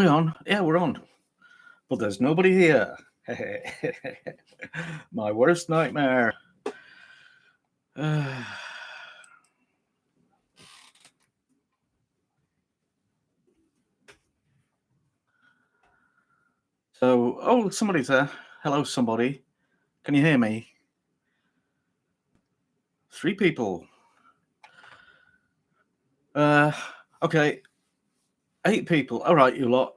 we on? Yeah, we're on. But there's nobody here. My worst nightmare. Oh, somebody's there. Hello, somebody. Can you hear me? 3 people. Okay. 8 people. All right, you lot.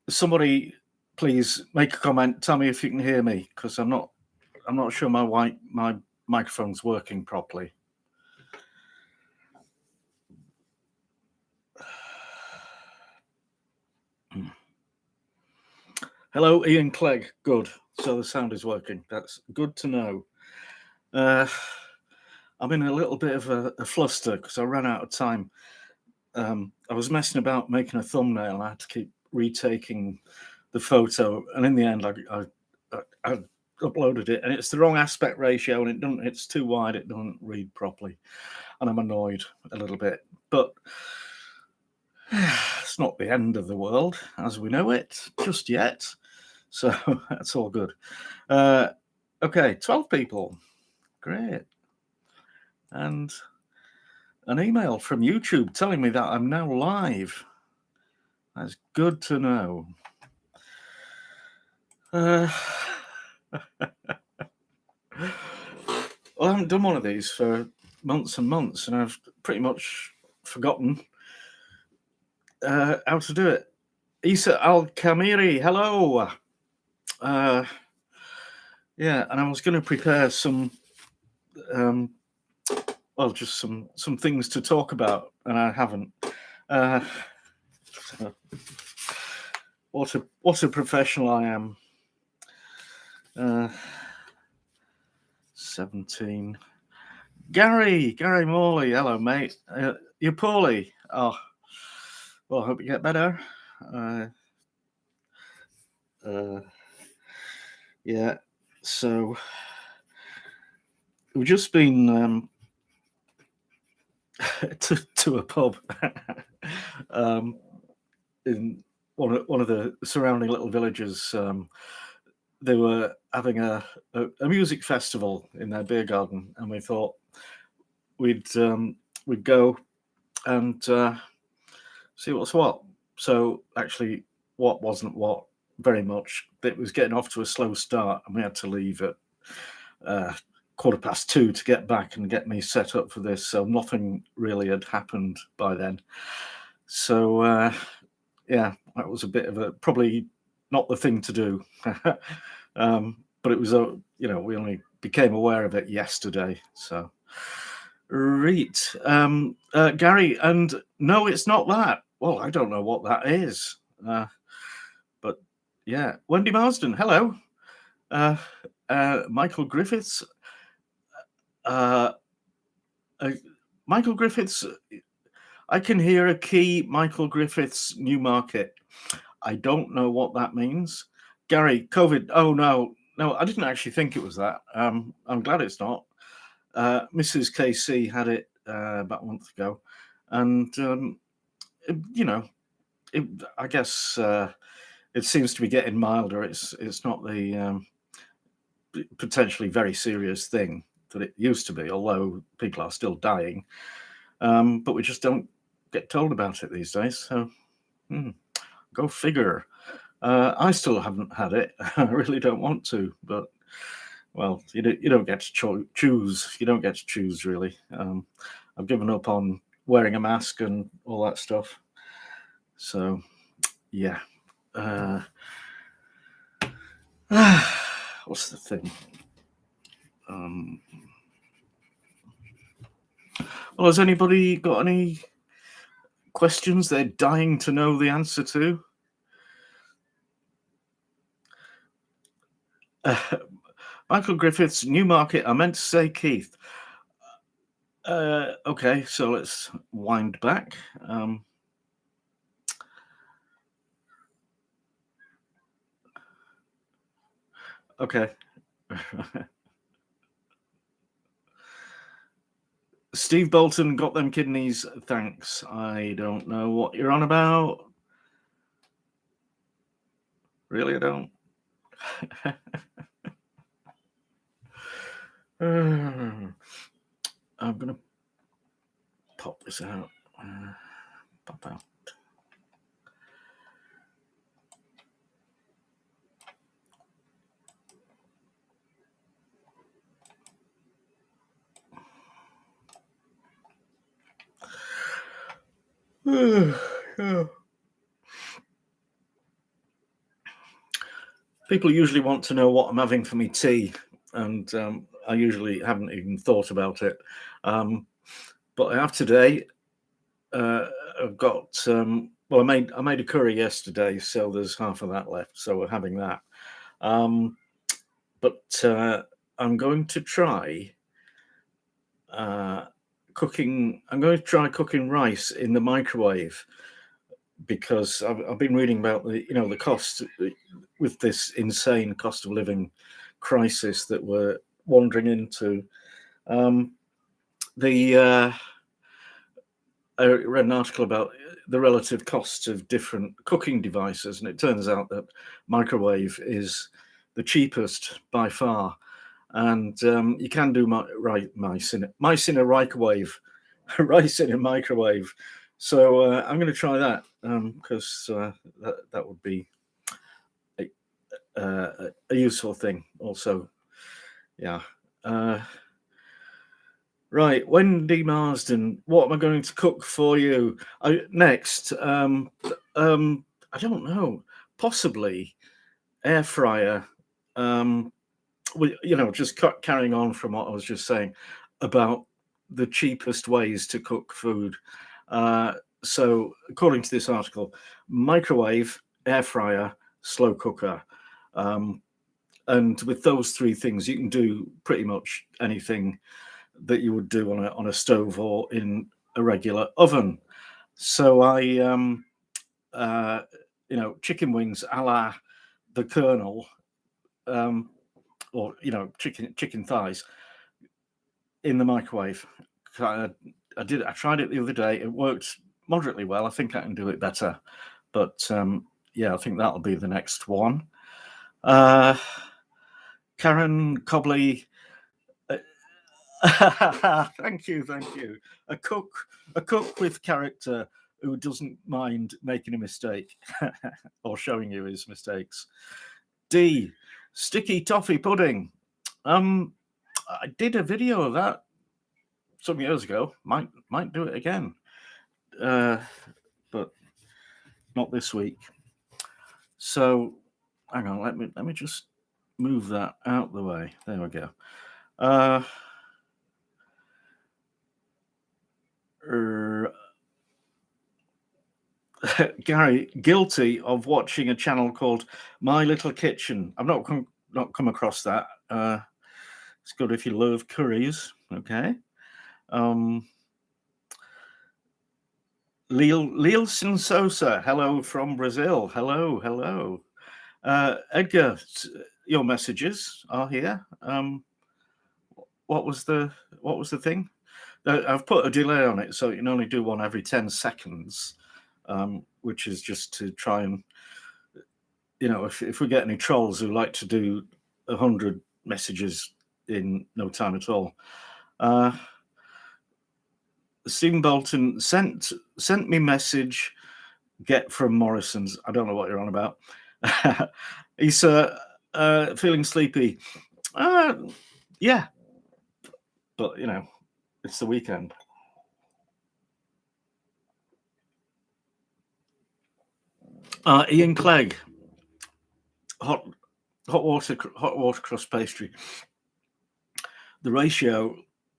Somebody, please make a comment. Tell me if you can hear me, because I'm not sure my microphone's working properly. Hello, Ian Clegg. Good. So the sound is working. That's good to know. I'm in a little bit of a fluster because I ran out of time. I was messing about making a thumbnail. I had to keep retaking the photo, and in the end, I uploaded it, and it's the wrong aspect ratio, and it's too wide. It doesn't read properly, and I'm annoyed a little bit. But it's not the end of the world as we know it just yet. So that's all good. Okay, 12 people. Great. And an email from YouTube telling me that I'm now live. That's good to know. Well, I haven't done one of these for months and months, and I've pretty much forgotten how to do it. Isa Al-Kamiri, hello. Yeah, and I was going to prepare some, just some things to talk about, and I haven't. What a professional I am. 17. Gary Morley, hello mate. You're poorly. Oh, well, I hope you get better. Yeah. So we've just been to a pub in one of the surrounding little villages. They were having a music festival in their beer garden, and we thought we'd go and see what's what. So actually, what wasn't what very much. It was getting off to a slow start, and we had to leave at 2:15 to get back and get me set up for this. So nothing really had happened by then. So yeah, that was a bit of probably not the thing to do. But it was we only became aware of it yesterday. So right, Gary, and no, it's not that. Well, I don't know what that is. But yeah, Wendy Marsden, hello. Michael Griffiths. Michael Griffiths, I can hear a key. Michael Griffiths, Newmarket. I don't know what that means. Gary, COVID. Oh no, I didn't actually think it was that. I'm glad it's not. Mrs. KC had it about a month ago, and I guess it seems to be getting milder. It's not the potentially very serious thing that it used to be, although people are still dying. But we just don't get told about it these days. So go figure. I still haven't had it. I really don't want to, but well, you don't get to choose. You don't get to choose, really. I've given up on wearing a mask and all that stuff. So, yeah. What's the thing? Well, has anybody got any questions they're dying to know the answer to? Michael Griffiths, Newmarket. I meant to say Keith. Okay, so let's wind back. Okay. Steve Bolton, got them kidneys. Thanks. I don't know what you're on about. Really, I don't. I'm gonna pop this out. Pop out. People usually want to know what I'm having for me tea, and I usually haven't even thought about it. But I have today. I've got well, I made a curry yesterday, so there's half of that left. So we're having that. But I'm going to try cooking. I'm going to try cooking rice in the microwave because I've been reading about the cost with this insane cost of living crisis that we're wandering into. The I read an article about the relative costs of different cooking devices, and it turns out that microwave is the cheapest by far. And you can do mice in a microwave, rice in a microwave. So I'm going to try that because that would be a useful thing. Also, yeah. Right, Wendy Marsden, what am I going to cook for you next? I don't know. Possibly air fryer. Just carrying on from what I was just saying about the cheapest ways to cook food. So, according to this article, microwave, air fryer, slow cooker. And with those three things, you can do pretty much anything that you would do on a stove or in a regular oven. So chicken wings a la the Colonel, or chicken thighs in the microwave. I tried it the other day. It worked moderately well. I think I can do it better, but yeah, I think that'll be the next one. Karen Cobley. Thank you. A cook with character who doesn't mind making a mistake or showing you his mistakes. D, sticky toffee pudding. I did a video of that some years ago. Might do it again, but not this week. So hang on, let me just move that out the way. There we go. Gary, guilty of watching a channel called My Little Kitchen. I've not come across that. It's good if you love curries. Okay. Leilson Sosa, hello from Brazil. Hello. Edgar, your messages are here. What was the thing? I've put a delay on it, so you can only do one every 10 seconds, which is just to try and, if we get any trolls who like to do 100 messages in no time at all. Stephen Bolton sent me message, get from Morrison's. I don't know what you're on about. He's feeling sleepy. Yeah, but it's the weekend. Ian Clegg, hot water crust pastry. The ratio,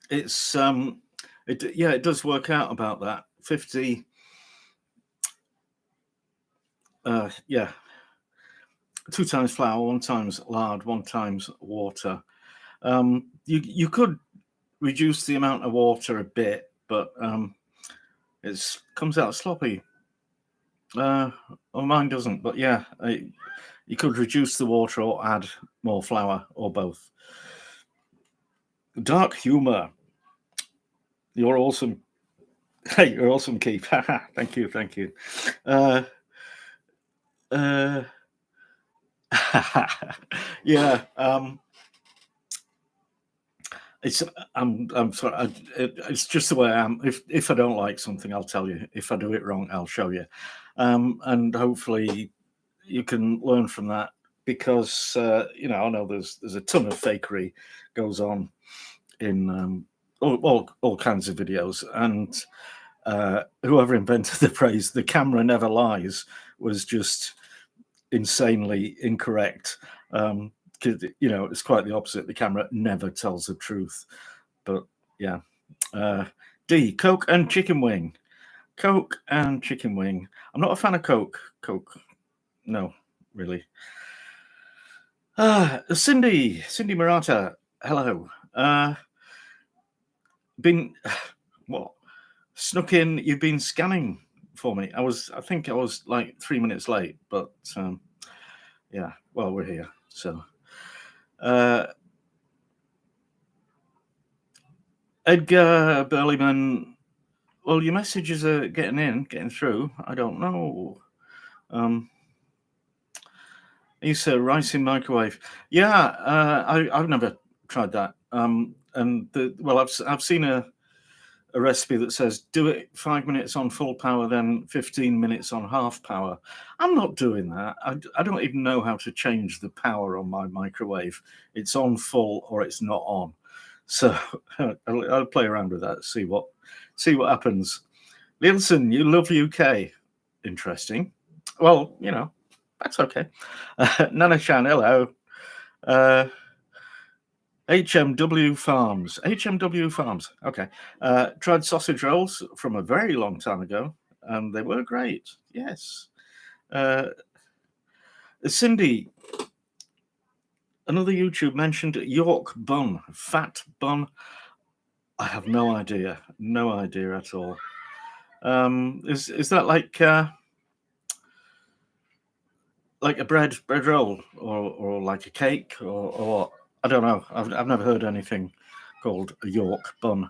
it's it does work out about that 50. 2 times flour, 1 times lard, 1 times water. You could reduce the amount of water a bit, but it comes out sloppy. Well, mine doesn't, but yeah, you could reduce the water or add more flour or both. Dark humor. You're awesome. Hey, you're awesome, Keith. Thank you. Yeah, it's I'm sorry. It's just the way I am. If I don't like something, I'll tell you. If I do it wrong, I'll show you. And hopefully you can learn from that because I know there's a ton of fakery goes on in all kinds of videos, and whoever invented the phrase "the camera never lies" was just insanely incorrect. 'Cause, it's quite the opposite. The camera never tells the truth. But yeah. Uh, D, Coke and chicken wing. Coke and chicken wing. I'm not a fan of Coke. Coke, no, really. Cindy Murata. Hello. Been what? Snuck in. You've been scanning for me. I think I was like 3 minutes late, but yeah. Well, we're here. So, uh, Edgar Burleyman. Well, your messages are getting through. I don't know. You said rice in microwave. Yeah, I've never tried that. I've seen a recipe that says do it 5 minutes on full power, then 15 minutes on half power. I'm not doing that. I don't even know how to change the power on my microwave. It's on full or it's not on. So I'll play around with that. See what happens. Nielsen, you love UK. Interesting. Well, that's okay. Nana Chan, hello. Uh, HMW Farms. HMW Farms. Okay. Tried sausage rolls from a very long time ago, and they were great. Yes. Uh, Cindy, another YouTube mentioned York bun, fat bun. I have no idea. No idea at all. Is that like a bread roll or like a cake or what? I don't know. I've never heard anything called a York bun.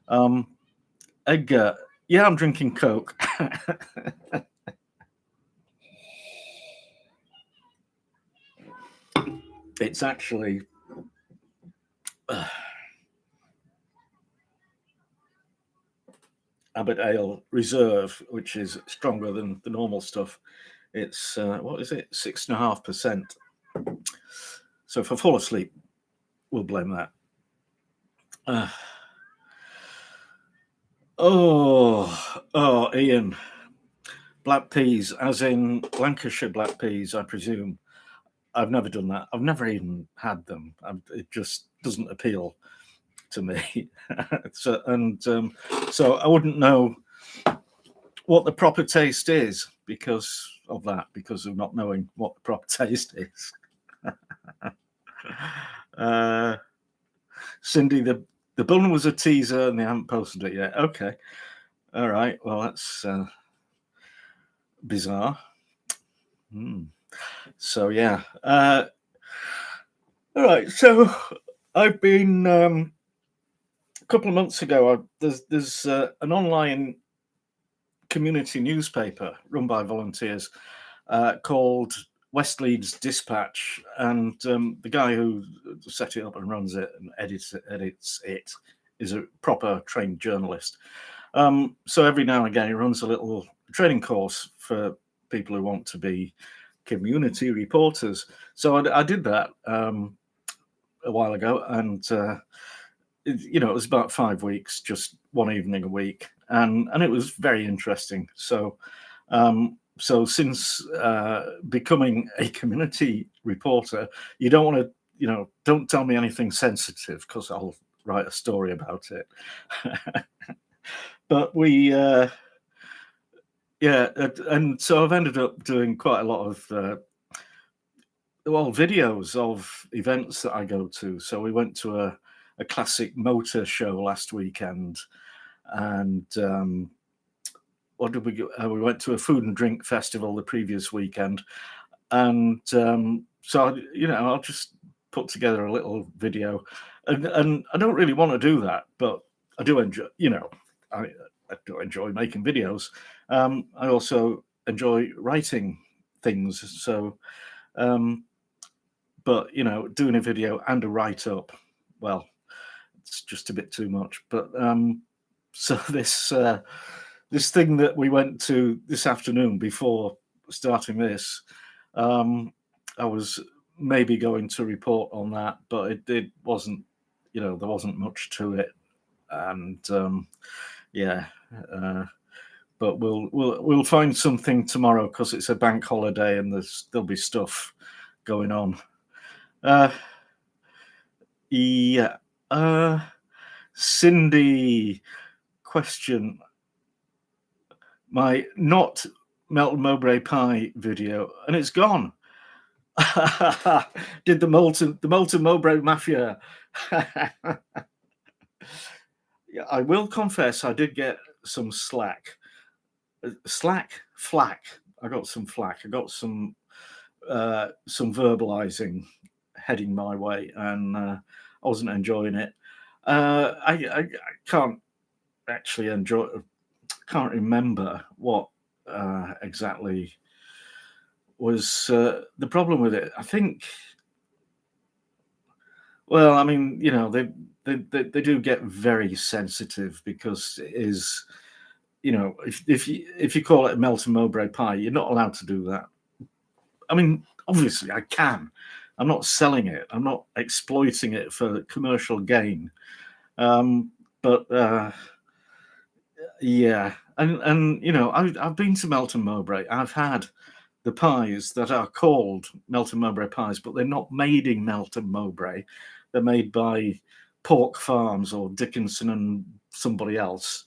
Um, Edgar, yeah, I'm drinking Coke. It's actually Abbott Ale Reserve, which is stronger than the normal stuff. It's what is it, 6.5%. So if I fall asleep, we'll blame that. Ian, black peas, as in Lancashire black peas, I presume. I've never done that. I've never even had them. It just doesn't appeal to me. So I wouldn't know what the proper taste is because of that, because of not knowing what the proper taste is. Cindy, the bun was a teaser and they haven't posted it yet. Okay. All right. Well, that's bizarre. So, yeah. All right. So I've been a couple of months ago. There's an online community newspaper run by volunteers called West Leeds Dispatch, and the guy who set it up and runs it and edits it is a proper trained journalist. So every now and again, he runs a little training course for people who want to be community reporters. So I did that a while ago, and it was about 5 weeks, just one evening a week, and it was very interesting. So since becoming a community reporter, you don't want to, don't tell me anything sensitive because I'll write a story about it. But and so I've ended up doing quite a lot of videos of events that I go to. So we went to a classic motor show last weekend, and what did we go? We went to a food and drink festival the previous weekend, and so I'll just put together a little video, and I don't really want to do that, but I do enjoy. I do enjoy making videos. I also enjoy writing things. So but you know, doing a video and a write-up, well, it's just a bit too much. But so this thing that we went to this afternoon before starting this, I was maybe going to report on that, but it wasn't, you know, there wasn't much to it. And yeah, but we'll find something tomorrow because it's a bank holiday and there'll be stuff going on. Yeah. Cindy, question: my not Melton Mowbray pie video, and it's gone. Did the Molten Mowbray Mafia? Yeah, I will confess I did get some flack. I got some flack. I got some verbalizing heading my way, and I wasn't enjoying it. I can't actually can't remember what exactly was the problem with it. I think, well, I mean, you know, they do get very sensitive because it is, you know, if you call it a Melton Mowbray pie, you're not allowed to do that. I mean, obviously I can. I'm not selling it. I'm not exploiting it for commercial gain. But yeah, and you know, I've been to Melton Mowbray. I've had the pies that are called Melton Mowbray pies, but they're not made in Melton Mowbray. They're made by Pork Farms or Dickinson and somebody else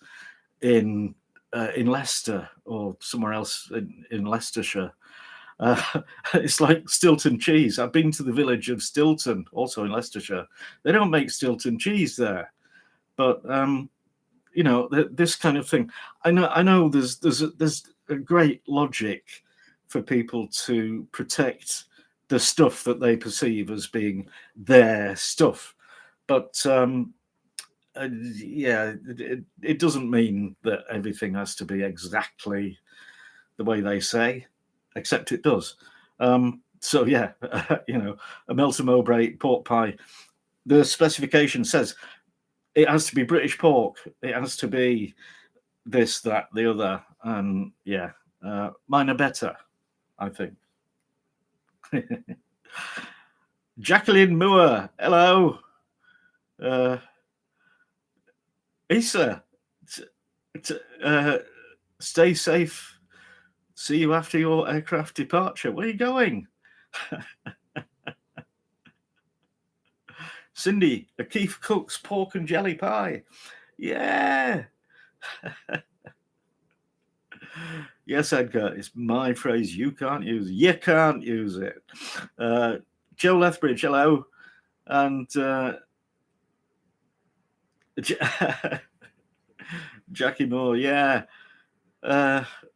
in Leicester or somewhere else in Leicestershire. It's like Stilton cheese. I've been to the village of Stilton, also in Leicestershire. They don't make Stilton cheese there, but you know, this kind of thing. I know. There's a great logic for people to protect the stuff that they perceive as being their stuff, but yeah, it doesn't mean that everything has to be exactly the way they say, except it does. So yeah, you know, a Melton Mowbray pork pie. The specification says it has to be British pork. It has to be this, that, the other, and yeah, mine are better, I think. Jacqueline Moore, hello. Issa, stay safe. See you after your aircraft departure. Where are you going? Cindy, a KeefCooks pork and jelly pie. Yeah. Yes, Edgar, it's my phrase. You can't use it. You can't use it. Joe Lethbridge, hello. And Jackie Moore, yeah.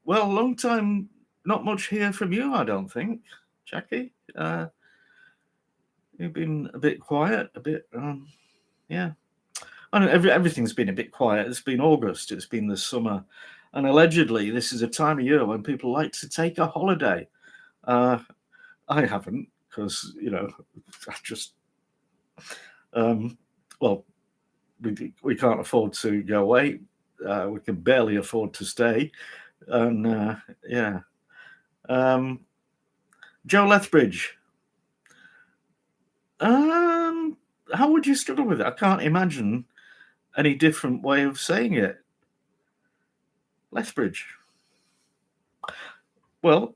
Well, long time, not much here from you, I don't think, Jackie. You've been a bit quiet, a bit, yeah. I know everything's been a bit quiet. It's been August, it's been the summer, and allegedly this is a time of year when people like to take a holiday. I haven't, because you know, I just well, we can't afford to go away. We can barely afford to stay, and yeah. Joe Lethbridge. How would you struggle with it? I can't imagine any different way of saying it. Lethbridge. Well,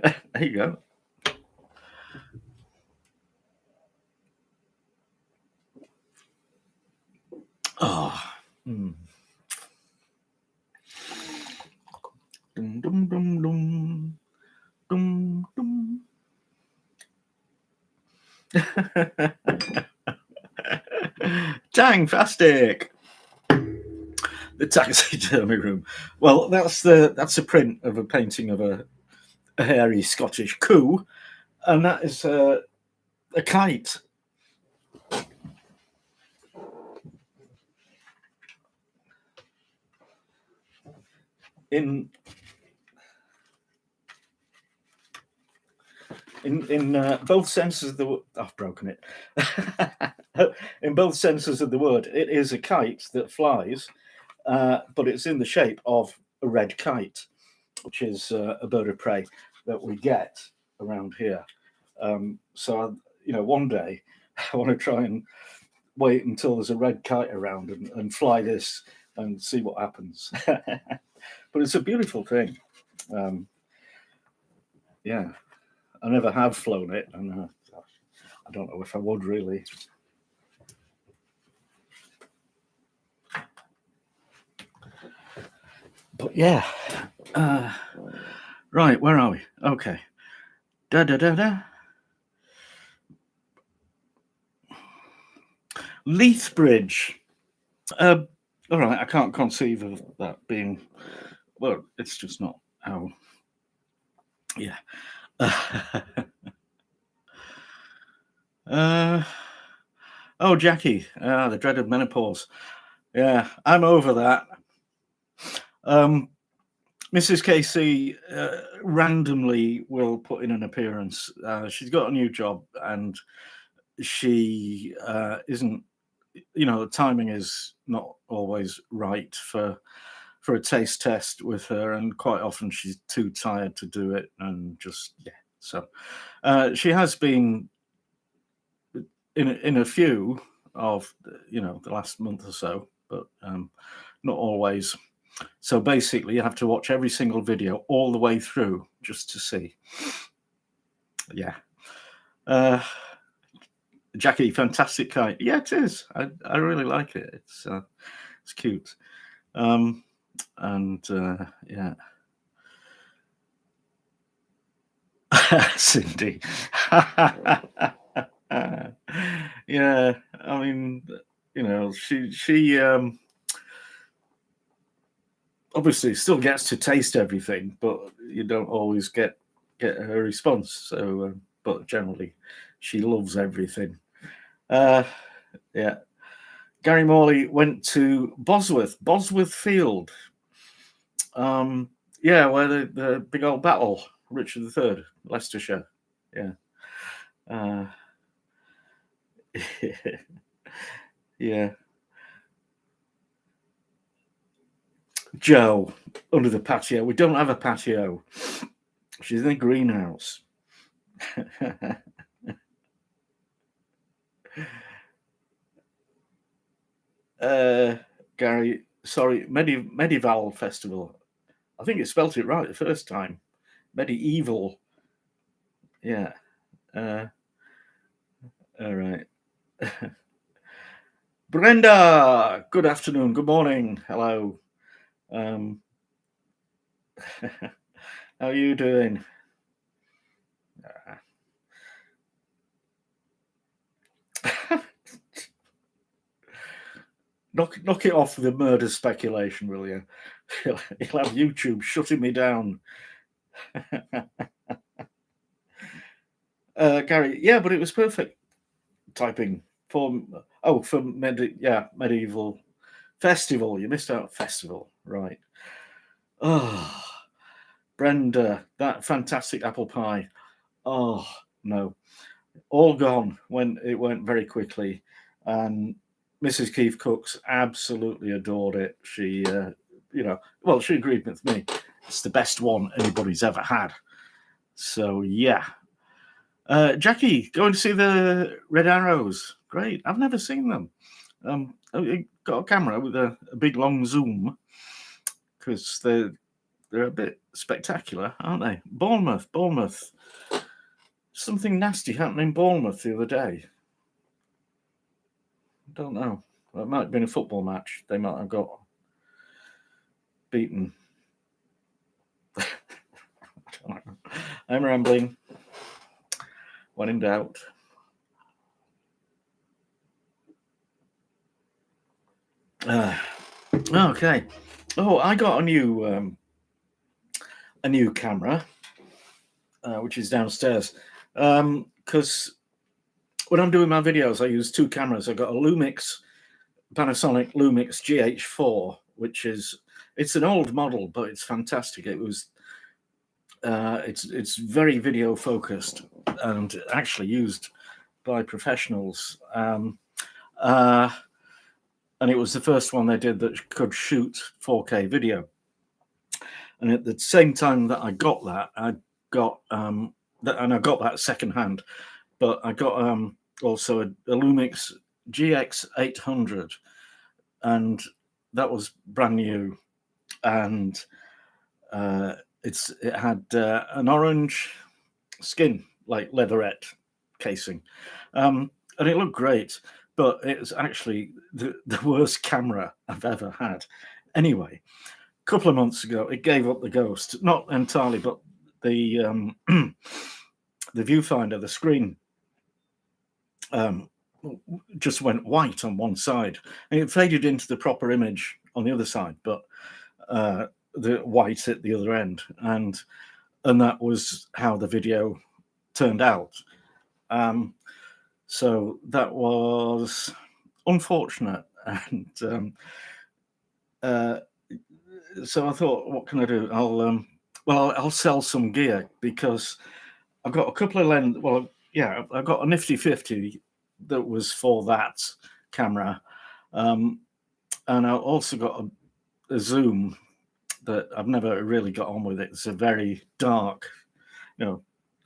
there you go. Oh. Mm. Dum, dum, dum, dum. Dum, dum. Tangfastic. The taxidermy room. Well, that's a print of a painting of a hairy Scottish coo, and that is a kite. In in both senses of the word. I've broken it. In both senses of the word, it is a kite that flies, but it's in the shape of a red kite, which is a bird of prey that we get around here. So, one day I want to try and wait until there's a red kite around and fly this and see what happens. But it's a beautiful thing. Yeah, I never have flown it, and I don't know if I would really. But yeah, right, where are we? Okay. Leithbridge. All right, I can't conceive of that being. Well, it's just not how. Yeah. Oh, Jackie, the dreaded menopause. Yeah, I'm over that. Mrs. KC randomly will put in an appearance. She's got a new job, and she isn't. The timing is not always right for a taste test with her, and quite often she's too tired to do it, and just So she has been in a few of the last month or so, but not always. So basically, you have to watch every single video all the way through just to see. Yeah. Jackie, fantastic kite. Yeah, it is. I really like it. It's cute. And yeah. Cindy. Yeah, I mean, she obviously still gets to taste everything, but you don't always get her response. So, but generally, she loves everything. Yeah. Gary Morley went to Bosworth Field. Yeah, where the big old battle, Richard III, Leicestershire. Yeah. Yeah. Joe, under the patio. We don't have a patio. She's in the greenhouse. Gary, sorry, Medieval Festival. I think you spelt it right the first time. Medieval. Yeah. All right. Brenda, good afternoon, good morning, hello. How are you doing? Knock it off the murder speculation, will you? You'll have YouTube shutting me down. Gary, yeah, but it was perfect typing for medieval festival. You missed out festival, right? Oh, Brenda, that fantastic apple pie. Oh no, all gone when it went very quickly. And Mrs. KeefCooks absolutely adored it. She, she agreed with me. It's the best one anybody's ever had. So yeah. Jackie, going to see the Red Arrows. Great. I've never seen them. I got a camera with a big long zoom because they're a bit spectacular, aren't they? Bournemouth. Something nasty happened in Bournemouth the other day. I don't know. It might have been a football match. They might have got beaten. I don't know. I'm rambling. When in doubt. Okay. Oh, I got a new camera, which is downstairs. Because when I'm doing my videos, I use two cameras. I got a Panasonic Lumix GH4, which it's an old model, but it's fantastic. It was It's very video focused and actually used by professionals. And it was the first one they did that could shoot 4K video. And at the same time that I got that, I got and I got that secondhand, but I got also a Lumix GX800, and that was brand new, and it had an orange skin, like leatherette casing, and it looked great, but it was actually the worst camera I've ever had. Anyway, a couple of months ago, it gave up the ghost, not entirely, but the the viewfinder, the screen, just went white on one side, and it faded into the proper image on the other side, but the white at the other end, and that was how the video turned out. So that was unfortunate, and so I thought, what can I do? I'll sell some gear, because I've got a couple of lens. Well, yeah, I've got a nifty 50 that was for that camera, and I also got a zoom that I've never really got on with. It's a very dark,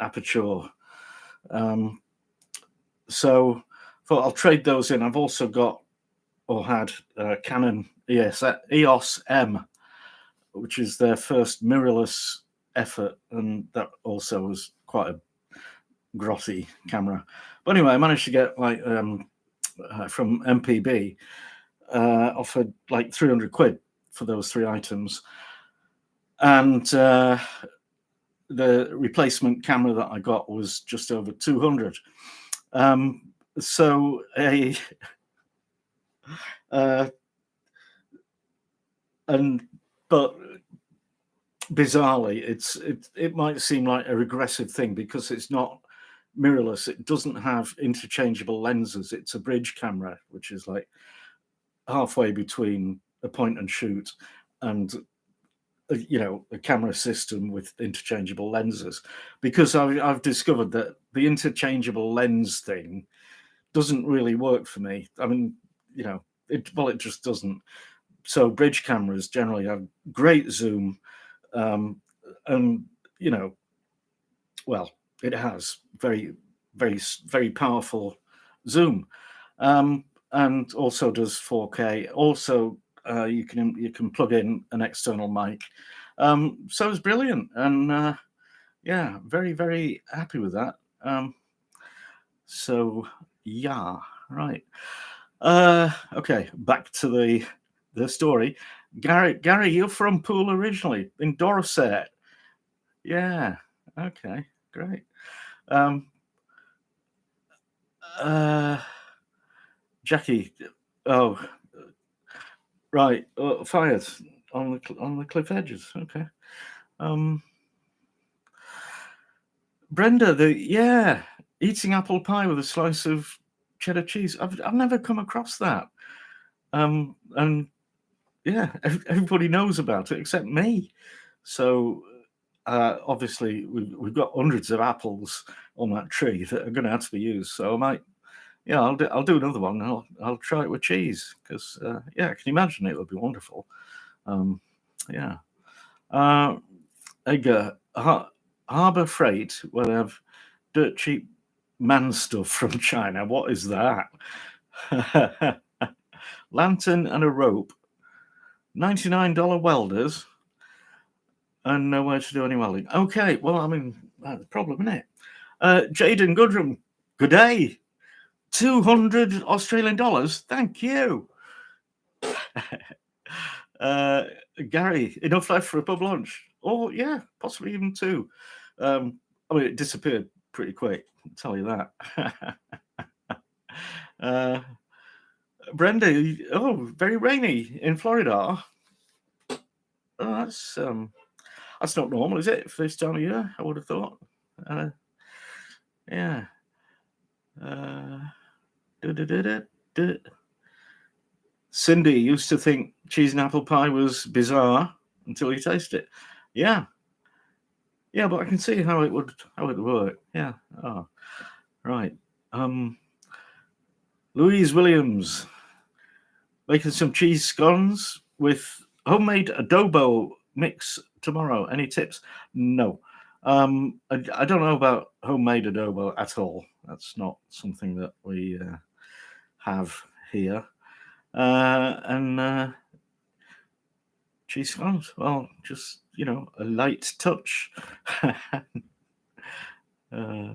aperture. So I thought I'll trade those in. I've also got, or had, Canon EOS M, which is their first mirrorless effort, and that also was quite a grotty camera. But anyway, I managed to get from MPB, offered like 300 quid for those three items, and the replacement camera that I got was just over 200. So but bizarrely, it might seem like a regressive thing because it's not mirrorless. It doesn't have interchangeable lenses. It's a bridge camera, which is like halfway between a point and shoot and a camera system with interchangeable lenses. Because I've discovered that the interchangeable lens thing doesn't really work for me. I mean, it just doesn't. So bridge cameras generally have great zoom, and it has very, very, very powerful zoom, and also does 4K. Also, you can plug in an external mic. So it's brilliant, and yeah, very, very happy with that. So yeah, right. Okay, back to the story. Gary, you're from Poole originally, in Dorset. Yeah. Okay. Great. Jackie. Oh, right. Fired on the cliff edges. Okay. Brenda, eating apple pie with a slice of cheddar cheese. I've never come across that. And yeah, everybody knows about it except me. So obviously we've got hundreds of apples on that tree that are going to have to be used. So I might, I'll do another one. And I'll try it with cheese because yeah, I can imagine it would be wonderful. Yeah. Edgar, Harbour Freight, where they have dirt cheap man stuff from China. What is that? Lantern and a rope, $99 welders, and nowhere to do any welding. Okay, well, I mean, that's the problem, isn't it? Jaden Goodrum, good day. 200 Australian dollars. Thank you. Gary, enough left for a pub lunch? Or yeah, possibly even two. I mean, it disappeared pretty quick, I'll tell you that. Brenda, very rainy in Florida. Oh, that's not normal, is it? For this time of year, I would have thought. Yeah. Cindy used to think cheese and apple pie was bizarre until you taste it. Yeah. Yeah, but I can see how it would work. Yeah. Oh, right. Louise Williams making some cheese scones with homemade adobo mix tomorrow. Any tips? No. I don't know about homemade adobo at all. That's not something that we have here. And cheese scones, well, just, a light touch. Yeah.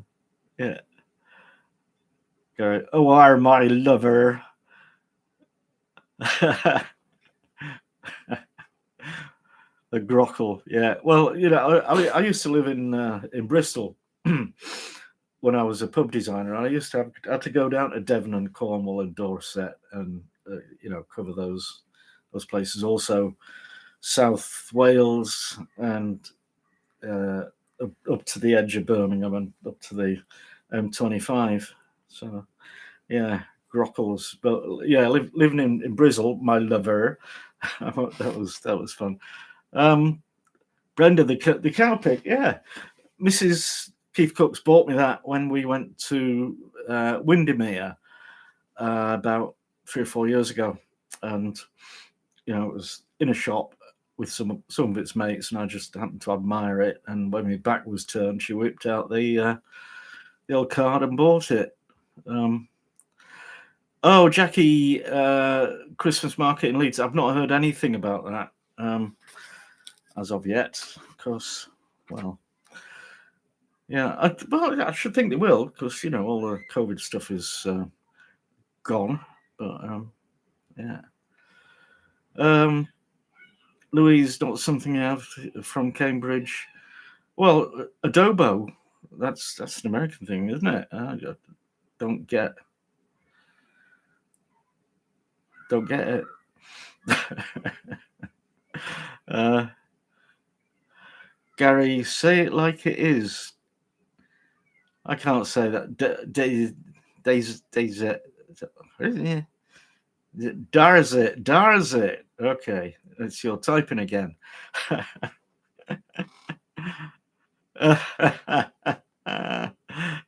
Go, oh, are my lover. The grockle, yeah. Well, I used to live in Bristol when I was a pub designer. I used to had to go down to Devon and Cornwall and Dorset and cover those places. Also, South Wales and up to the edge of Birmingham and up to the M25. So yeah, grockles. But yeah, living in Bristol, my lover. that was fun. Brenda, the cowpick, yeah. Mrs. KeefCooks bought me that when we went to Windermere about 3 or 4 years ago, and it was in a shop with some of its mates, and I just happened to admire it. And when my back was turned, she whipped out the old card and bought it. Oh, Jackie, Christmas market in Leeds. I've not heard anything about that as of yet. Of course, well, yeah. I should think they will, because all the COVID stuff is gone. But yeah. Louise, not something you have from Cambridge. Well, adobo. That's an American thing, isn't it? I don't get it. Gary, say it like it is. I can't say that. Darzit. Okay, it's your typing again.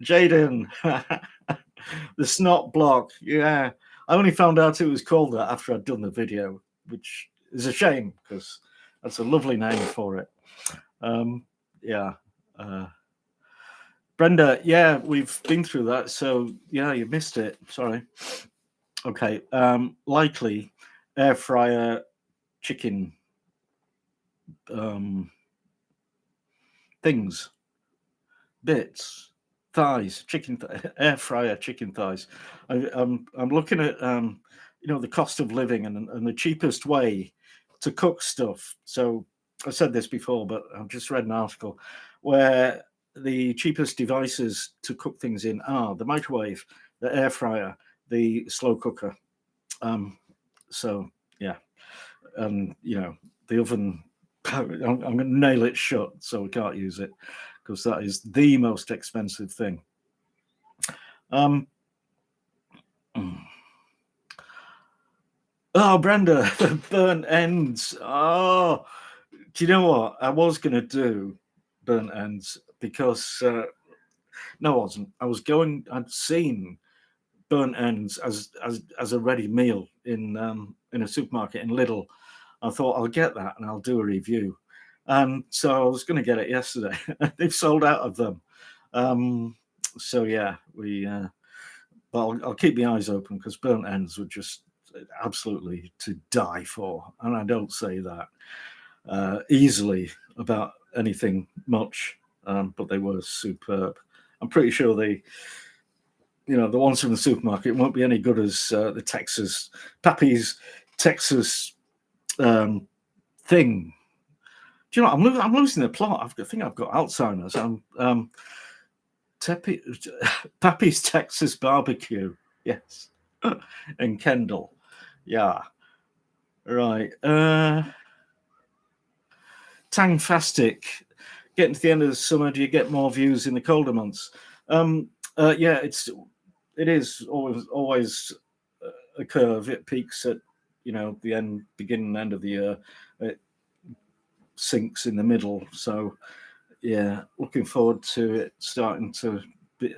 Jaden, the snot block. Yeah, I only found out it was called that after I'd done the video, which is a shame because that's a lovely name for it. Yeah. Brenda, yeah, we've been through that, so yeah, you missed it. Sorry. Okay. Likely air fryer chicken things, bits, thighs, air fryer chicken thighs. I'm looking at the cost of living and the cheapest way to cook stuff. So I said this before, but I've just read an article where the cheapest devices to cook things in are the microwave, the air fryer, the slow cooker. So yeah, the oven. I'm going to nail it shut so we can't use it because that is the most expensive thing. Oh, Brenda, the burnt ends. Oh, do you know what? I was going to do burnt ends because no, I wasn't. I'd seen burnt ends as a ready meal in a supermarket in Lidl. I thought I'll get that and I'll do a review. And so I was going to get it yesterday. They've sold out of them. So yeah, but I'll keep my eyes open because burnt ends were just absolutely to die for. And I don't say that easily about anything much, but they were superb. I'm pretty sure the ones from the supermarket won't be any good as the Pappy's Texas thing. Do you know what? I'm losing the plot. I think I've got Alzheimer's. Pappy's Texas barbecue. Yes. In Kendall. Yeah. Right. Tangfastic. Getting to the end of the summer, do you get more views in the colder months? Yeah, it is always a curve. It peaks at beginning and end of the year. It sinks in the middle. So yeah, looking forward to it starting to be,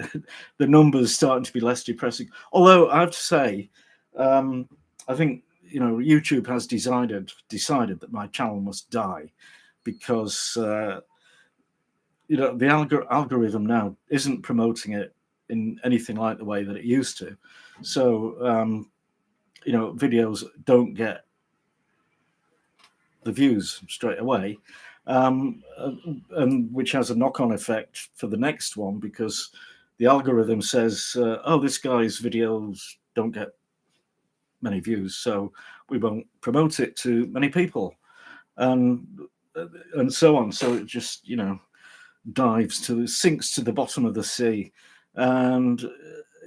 the numbers starting to be less depressing. Although I have to say, I think YouTube has decided that my channel must die because the algorithm now isn't promoting it in anything like the way that it used to. So videos don't get the views straight away, and which has a knock-on effect for the next one because the algorithm says, "Oh, this guy's videos don't get many views, so we won't promote it to many people," and so on. So it just sinks to the bottom of the sea, and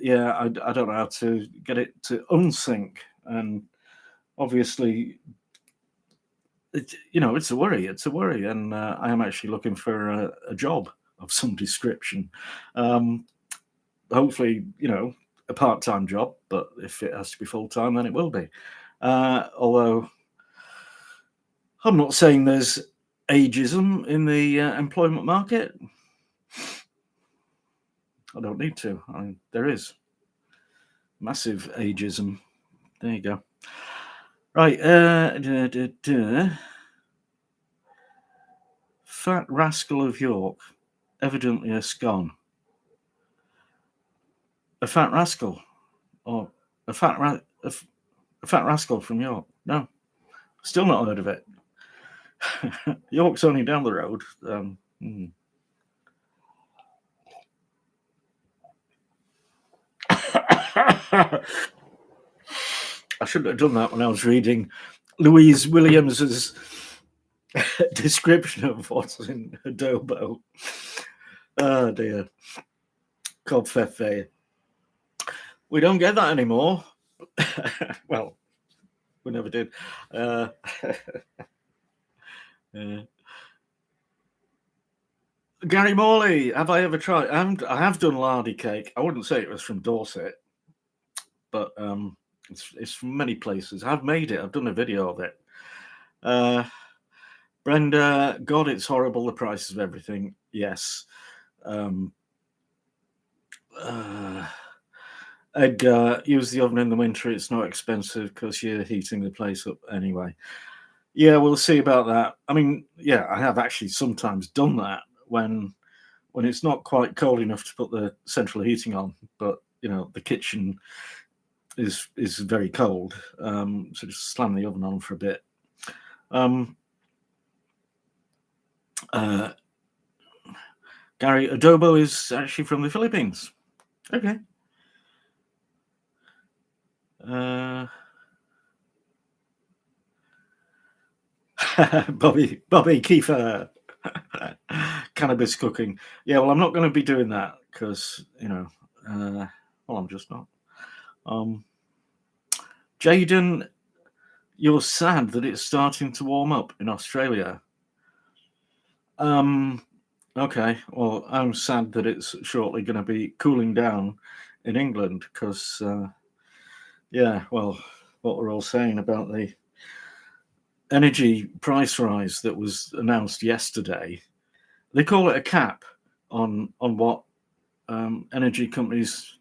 yeah, I don't know how to get it to unsink, and obviously it's a worry. It's a worry, and I am actually looking for a job of some description. Hopefully, a part-time job, but if it has to be full-time, then it will be. Although I'm not saying there's ageism in the employment market. I don't need to. There is massive ageism. There you go. Right. Fat rascal of York, evidently a scone. A fat rascal, or a fat rascal from York. No, still not heard of it. York's only down the road. I shouldn't have done that when I was reading Louise Williams's description of what's in adobo. Oh dear. Codfefe. We don't get that anymore. Well, we never did. Gary Morley, have I ever tried? I have done lardy cake. I wouldn't say it was from Dorset, but it's from many places. I've made it. I've done a video of it. Brenda, God, it's horrible. The prices of everything. Yes. Edgar, use the oven in the winter. It's not expensive because you're heating the place up anyway. Yeah, we'll see about that. I mean, yeah, I have actually sometimes done that when it's not quite cold enough to put the central heating on, but the kitchen is very cold. So just slam the oven on for a bit. Gary, adobo is actually from the Philippines. Okay. Bobby Kiefer. Cannabis cooking. Yeah, well, I'm not going to be doing that because well, I'm just not. Jaden, you're sad that it's starting to warm up in Australia. Okay, well, I'm sad that it's shortly going to be cooling down in England because yeah, well, what we're all saying about the energy price rise that was announced yesterday. They call it a cap on what energy companies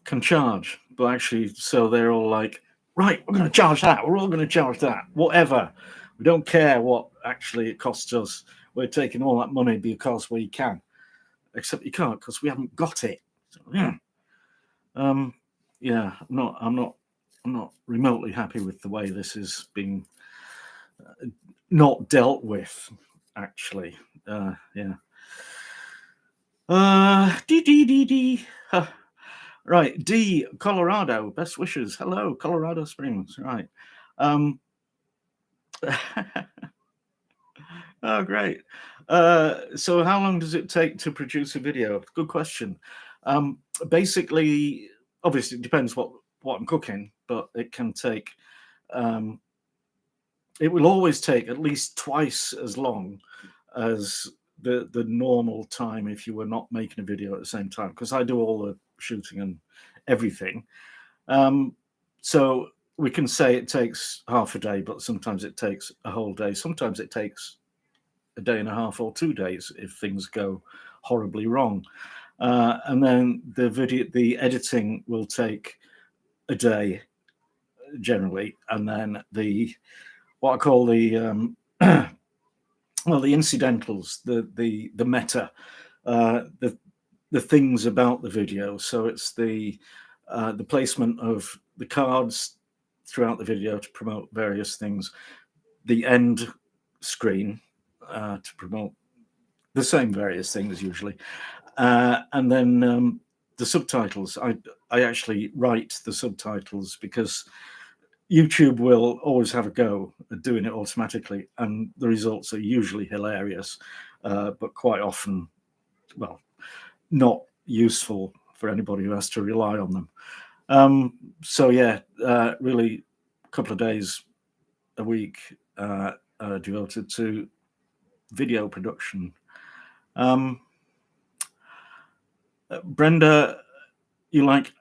can charge, but actually, so they're all like, right, we're going to charge that. We're all going to charge that. Whatever. We don't care what actually it costs us. We're taking all that money because we can. Except you can't because we haven't got it. So, yeah. Yeah. I'm not remotely happy with the way this is being not dealt with. Actually, yeah. Right, D, Colorado, best wishes. Hello, Colorado Springs. Right. Oh, great. So how long does it take to produce a video? Good question. Basically, obviously, it depends what I'm cooking, but it can take, it will always take at least twice as long as the normal time if you were not making a video at the same time, because I do all the shooting and everything. So we can say it takes half a day, but sometimes it takes a whole day. Sometimes it takes a day and a half or 2 days if things go horribly wrong. And then the editing will take a day generally, and then what I call the well, the incidentals, the meta, the things about the video. So it's the placement of the cards throughout the video to promote various things, the end screen to promote the same various things usually, and then the subtitles. I actually write the subtitles because YouTube will always have a go at doing it automatically, and the results are usually hilarious, but quite often, well, not useful for anybody who has to rely on them. So yeah, really, a couple of days a week devoted to video production. Brenda, you like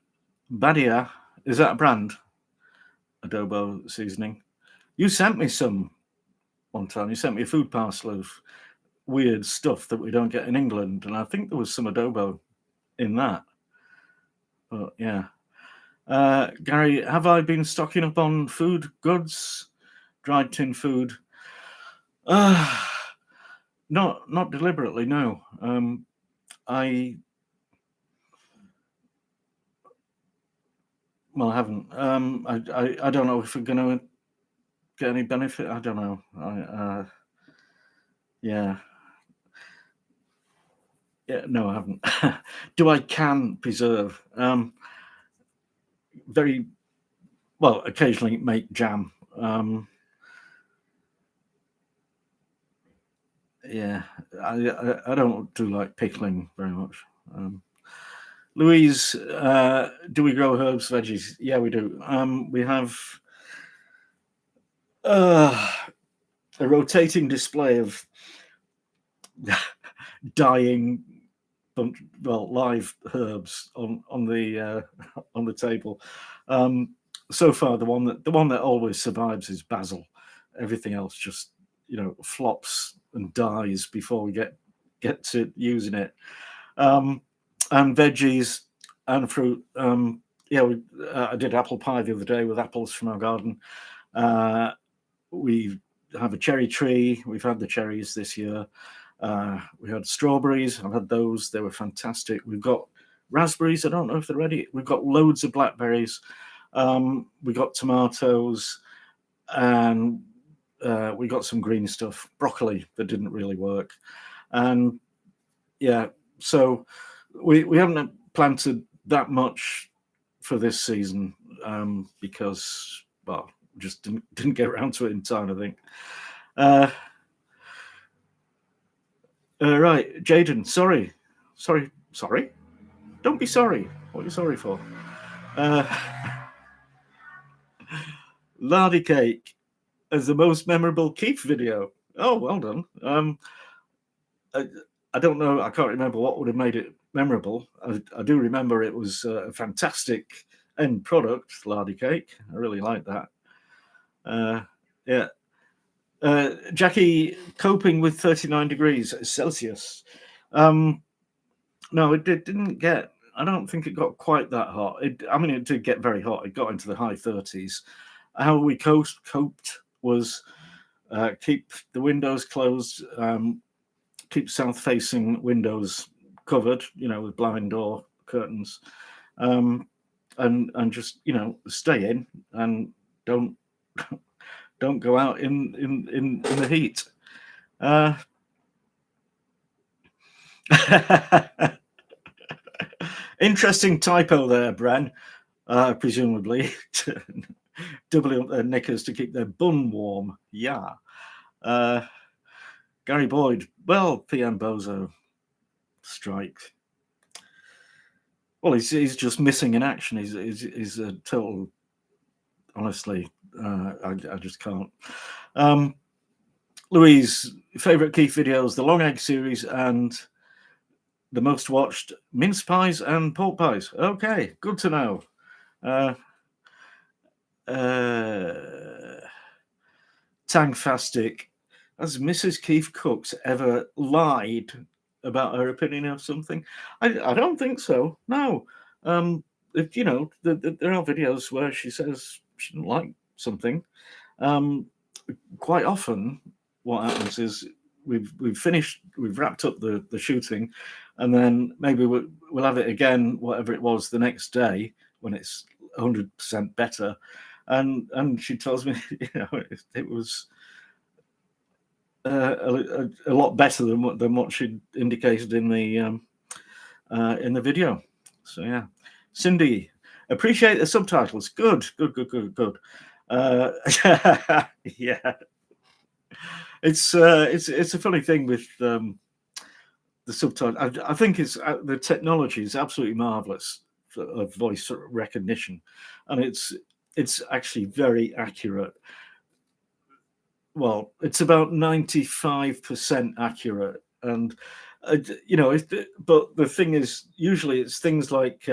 Badia? Is that a brand? Adobo seasoning. You sent me some one time. You sent me a food parcel of weird stuff that we don't get in England, and I think there was some adobo in that. But yeah. Gary, have I been stocking up on food goods, dried tin food? Not deliberately, no. I haven't. I don't know if we're going to get any benefit. I don't know. Yeah. Yeah, no, I haven't. Do I can preserve? Very well. Occasionally make jam. Yeah, I don't do like pickling very much. Louise, do we grow herbs, veggies? Yeah, we do. We have a rotating display of dying, live herbs on the table. So far, the one that always survives is basil. Everything else just flops and dies before we get to using it. And veggies and fruit. I did apple pie the other day with apples from our garden. We have a cherry tree. We've had the cherries this year. We had strawberries. I've had those. They were fantastic. We've got raspberries. I don't know if they're ready. We've got loads of blackberries. We got tomatoes, and we got some green stuff, broccoli that didn't really work. And yeah, so we haven't planted that much for this season because, just didn't get around to it in time, I think. Right, Jaden, sorry. Don't be sorry. What are you sorry for? Lardy cake as the most memorable Keef video. Oh, well done. I don't know. I can't remember what would have made it memorable. I do remember it was a fantastic end product, lardy cake. I really like that. Yeah. Jackie, coping with 39 degrees Celsius. No, it didn't get. I don't think it got quite that hot. It did get very hot. It got into the high 30s. How we coped was keep the windows closed, keep south-facing windows covered, with blind door curtains, and just stay in and don't go out in the heat. Interesting typo there, Bran. Presumably doubling up their knickers to keep their bum warm. Yeah. Gary Boyd. Well, PM Bozo strike. Well, he's just missing in action. He's a total. Honestly, I just can't. Louise, favorite Keef videos: the Long Egg series and the most watched mince pies and pork pies. Okay, good to know. Tangfastic. has Mrs. KeefCooks ever lied about her opinion of something? I don't think so. No. You know, there are videos where she says she didn't like something. Um, Quite often, what happens is we've finished, we've wrapped up the shooting, and then maybe we'll have it again, whatever it was, the next day when it's 100% better, and she tells me, you know, it was a lot better than what she'd indicated in the video. So yeah, Cindy, appreciate the subtitles. Good, good, good, good, good. Yeah, it's a funny thing with the subtitle. I think it's the technology is absolutely marvelous for voice recognition, and it's actually very accurate. Well, it's about 95% accurate, and you know, but the thing is, usually it's things like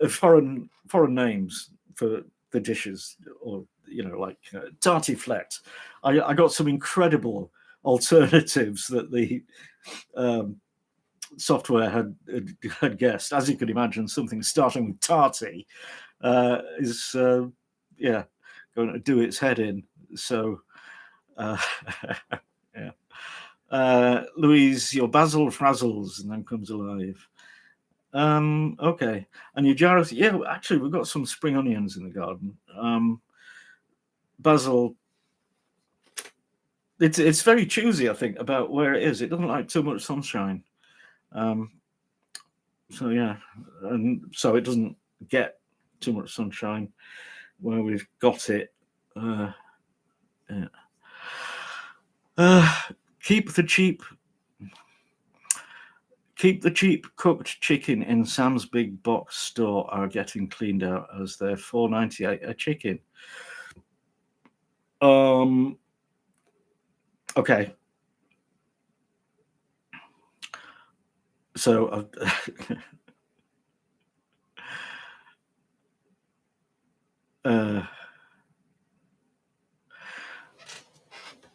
foreign names for the dishes, or you know, like tartiflette. I got some incredible alternatives that the um, software had guessed. As you could imagine, something starting with tarty is yeah, going to do its head in. So uh, yeah. Louise, your basil frazzles and then comes alive. Okay. And your gyros, yeah, actually we've got some spring onions in the garden. Basil, it's very choosy, I think, about where it is. It doesn't like too much sunshine. So yeah, and so it doesn't get too much sunshine where we've got it. Yeah. Keep the cheap cooked chicken in Sam's big box store are getting cleaned out as they're $4.98 a chicken. Okay. So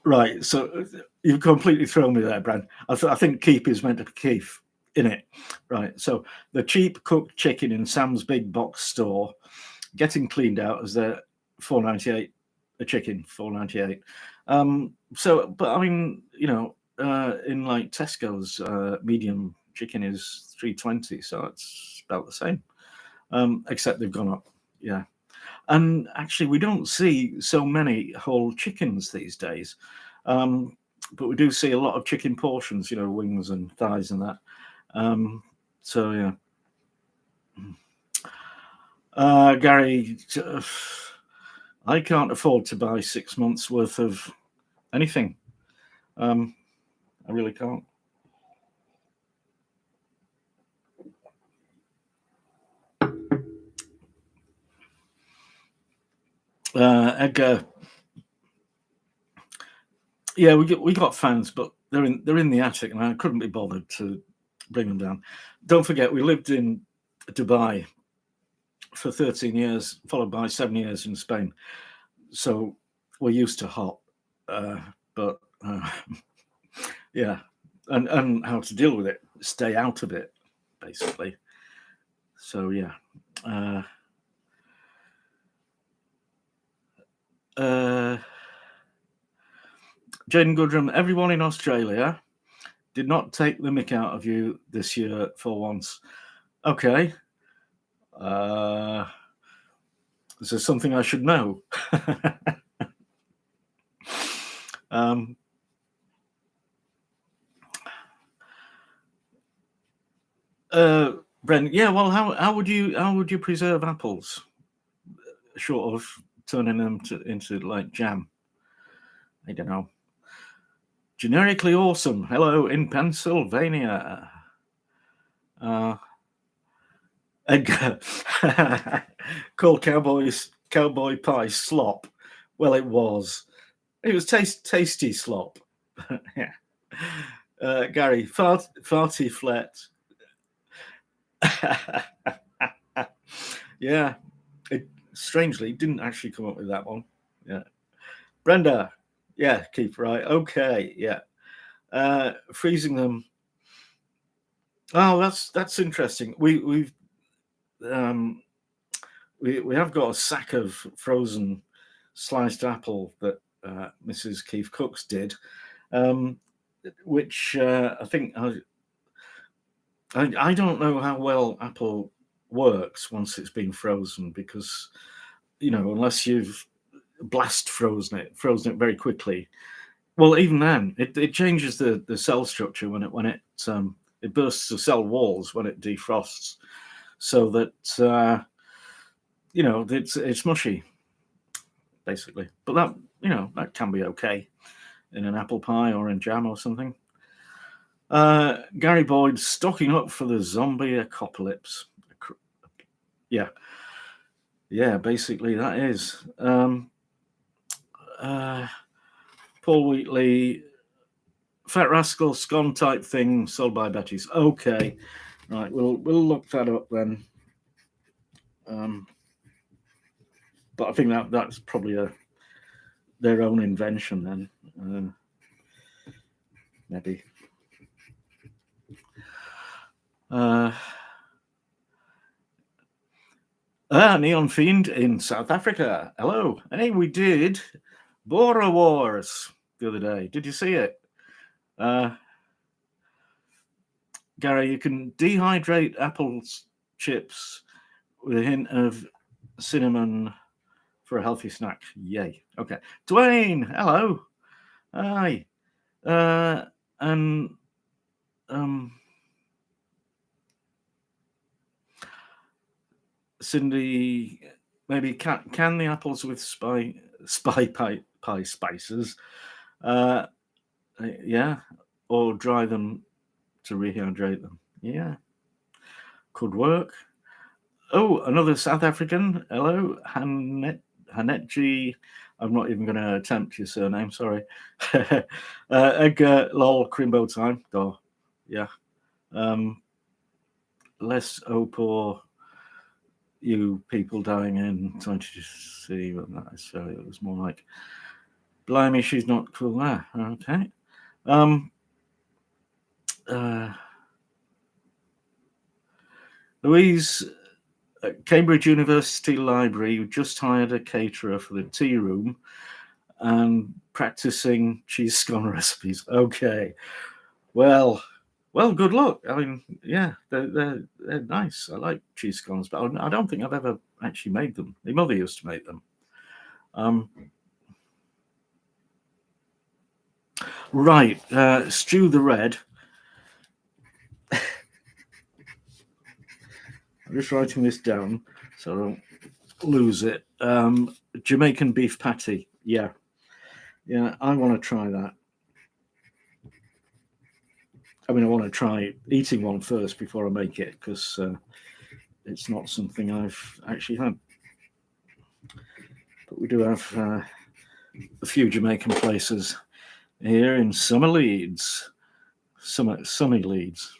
right. So you've completely thrown me there, Bran. I think keep is meant to be keef in it. Right. So the cheap cooked chicken in Sam's big box store getting cleaned out as they're $4.98 a chicken, $4.98. So, but I mean, you know, in like Tesco's, medium chicken is $3.20, so it's about the same, except they've gone up. Yeah, and actually, we don't see so many whole chickens these days, but we do see a lot of chicken portions, you know, wings and thighs and that. So yeah. Gary, I can't afford to buy 6 months worth of anything. I really can't. Edgar, yeah, we got fans, but they're in the attic, and I couldn't be bothered to bring them down. Don't forget, we lived in Dubai for 13 years, followed by 7 years in Spain, so we're used to hot. But yeah, and how to deal with it, stay out of it, basically. So yeah. Jaden Goodrum, everyone in Australia did not take the mick out of you this year for once. Okay. Is there something I should know? Brent, yeah. Well, how would you preserve apples, short of turning them into like jam? I don't know. Generically awesome. Hello in Pennsylvania. Edgar called cowboy pie slop. Well, it was. It was tasty slop. Yeah. Gary, farty flat. Yeah. It strangely didn't actually come up with that one. Yeah. Brenda, Yeah, keep right. Okay, yeah. Freezing them. Oh, that's interesting. Um, we have got a sack of frozen sliced apple that Mrs. KeefCooks did, um, which I think I don't know how well apple works once it's been frozen because unless you've frozen it very quickly. Well, even then, it changes the cell structure it bursts the cell walls when it defrosts, so that it's mushy basically. But that can be okay in an apple pie or in jam or something. Gary Boyd stocking up for the zombie apocalypse. Yeah, yeah, basically that is. Paul Wheatley, Fat Rascal scone type thing sold by Betty's. Okay, right, we'll look that up then. But I think that's probably their own invention then. Maybe. Neon Fiend in South Africa. Hello. Hey, we did Bora Wars the other day. Did you see it? Gary, you can dehydrate apple chips with a hint of cinnamon for a healthy snack. Yay. Okay. Dwayne, hello. Hi. And Cindy, maybe can the apples with spy pie spices. Yeah. Or dry them to rehydrate them. Yeah. Could work. Oh, another South African. Hello, Hanetji. I'm not even going to attempt your surname. Sorry. Edgar lol crimbo time. Oh, yeah. Less opor. You people dying in 20 but not necessarily. It was more like, blimey, she's not cool there. Okay. Louise at Cambridge University Library just hired a caterer for the tea room and practicing cheese scone recipes. Okay. Well, good luck. I mean, yeah, they're nice. I like cheese scones, but I don't think I've ever actually made them. My mother used to make them. Right, Stew the Red. I'm just writing this down so I don't lose it. Jamaican beef patty. Yeah, I want to try that. I mean, I want to try eating one first before I make it because it's not something I've actually had. But we do have a few Jamaican places here in Summer Leeds. Sunny Leeds.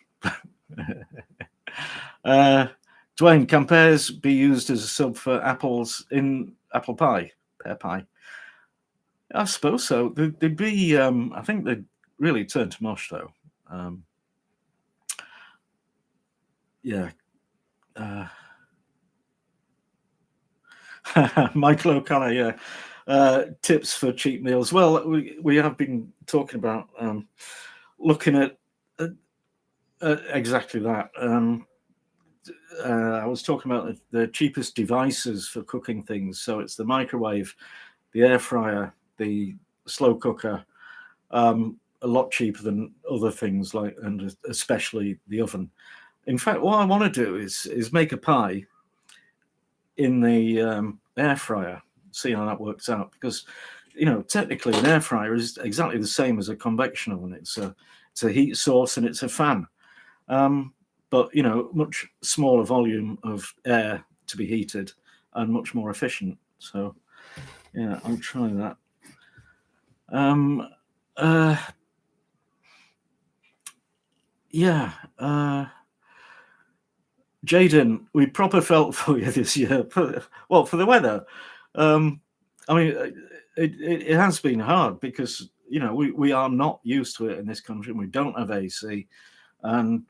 Dwayne, can pears be used as a sub for apples in apple pie, pear pie? I suppose so. They'd be, I think they'd really turn to mush though. Yeah. Michael O'Connor, yeah. Tips for cheap meals. Well, we have been talking about looking at exactly that. I was talking about the cheapest devices for cooking things. So it's the microwave, the air fryer, the slow cooker, a lot cheaper than other things and especially the oven. In fact, what I want to do is make a pie in the air fryer, see how that works out. Because, technically an air fryer is exactly the same as a convection oven. It's a heat source and it's a fan. But much smaller volume of air to be heated and much more efficient. So yeah, I'll try that. Yeah. Jaden, we proper felt for you this year. Well, for the weather. I mean, it has been hard because we are not used to it in this country, and we don't have AC, and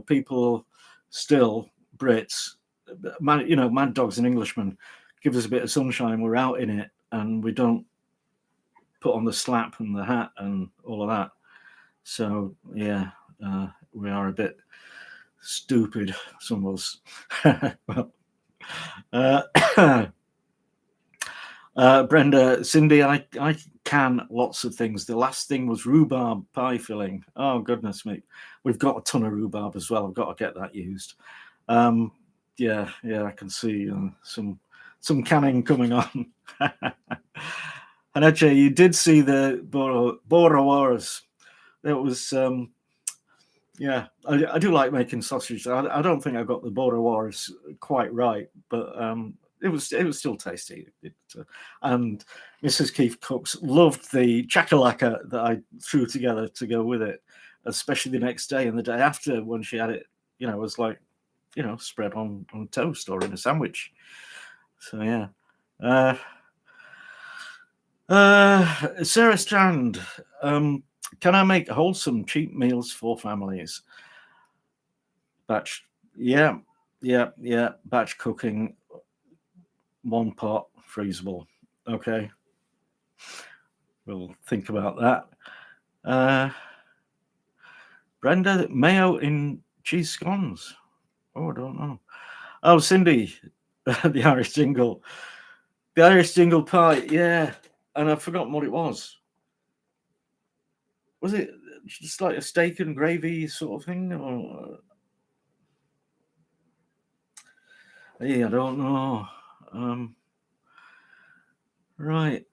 people still Brits, Mad Dogs and Englishmen give us a bit of sunshine, we're out in it, and we don't put on the slap and the hat and all of that. So yeah, we are a bit stupid, some of us. Well, Brenda, Cindy, I can lots of things. The last thing was rhubarb pie filling. Oh goodness me, we've got a ton of rhubarb as well. I've got to get that used. Yeah, I can see some canning coming on. And actually, you did see the Bora Wars. It was yeah, I do like making sausage. I don't think I got the Bora Wars quite right, but it was still tasty. And Mrs. KeefCooks loved the chakalaka that I threw together to go with it, especially the next day and the day after when she had it. It was like spread on toast or in a sandwich. So yeah. Sarah Strand, can I make wholesome cheap meals for families? Batch, yeah. Batch cooking, one pot, freezable. Okay, we'll think about that. Brenda, mayo in cheese scones. Oh, I don't know. Oh, Cindy, the Irish jingle pie. Yeah, and I've forgotten what it was. Was it just like a steak and gravy sort of thing, or? Yeah, I don't know. Right.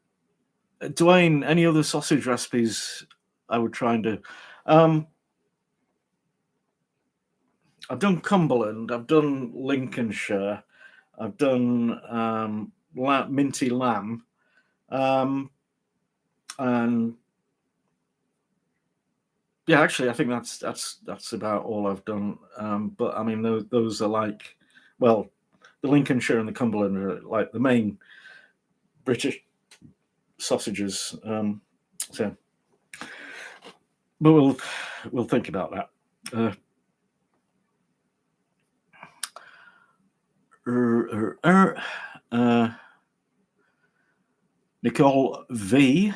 Dwayne, any other sausage recipes I would try and do? I've done Cumberland, I've done Lincolnshire, I've done minty lamb, and yeah, actually, I think that's about all I've done. But I mean, those are like, well, the Lincolnshire and the Cumberland are like the main British sausages. So, but we'll think about that. Nicole V.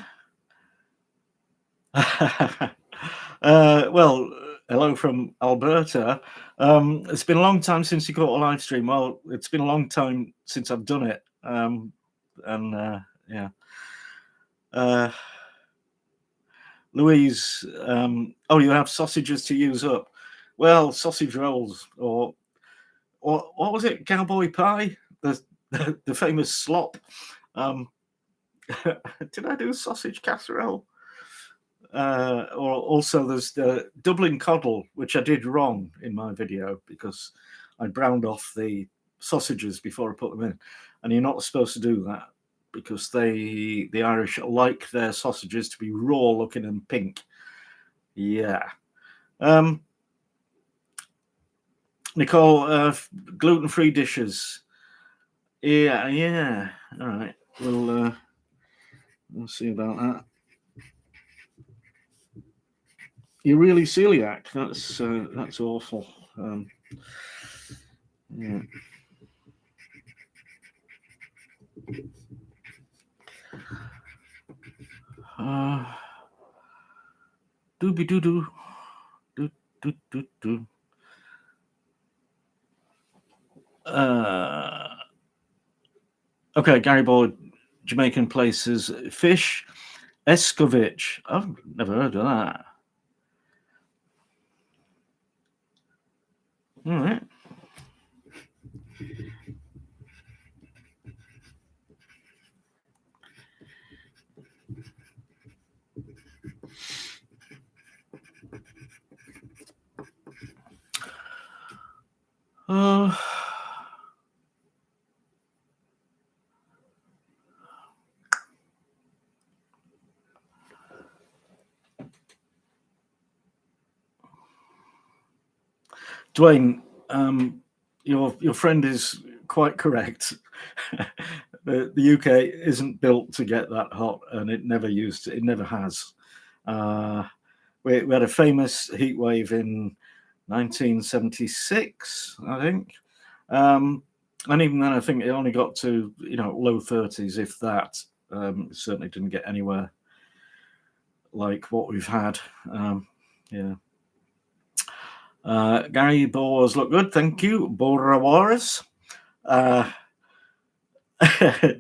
Well, hello from Alberta. It's been a long time since you caught a live stream. Well, it's been a long time since I've done it. Yeah. Louise, oh, you have sausages to use up. Well, sausage rolls, or what was it? Cowboy pie, the famous slop. Did I do sausage casserole? Or also there's the Dublin coddle, which I did wrong in my video because I browned off the sausages before I put them in, and you're not supposed to do that because the Irish like their sausages to be raw looking and pink. Yeah. Nicole, gluten-free dishes. Yeah. All right. We'll see about that. You're really celiac. That's awful. Yeah. Dooby doo doo. Do. Okay, Gary Board, Jamaican places. Fish, escovitch. I've never heard of that. All right. Dwayne, your friend is quite correct. the UK isn't built to get that hot, and it never used to, it never has. Uh, we had a famous heat wave in 1976, I think. And even then, I think it only got to low 30s, if that. It certainly didn't get anywhere like what we've had. Yeah. Gary Boars look good, thank you. Borawaris.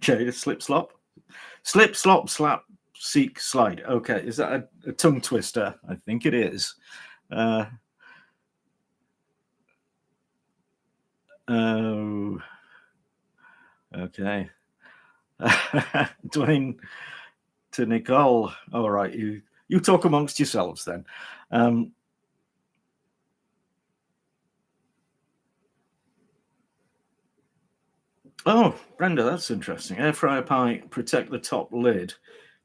Jay, slip slop, slap, seek, slide. Okay, is that a tongue twister? I think it is. Oh, okay. Dwayne to Nicole. All right, you talk amongst yourselves then. Oh, Brenda, that's interesting. Air fryer pie, protect the top lid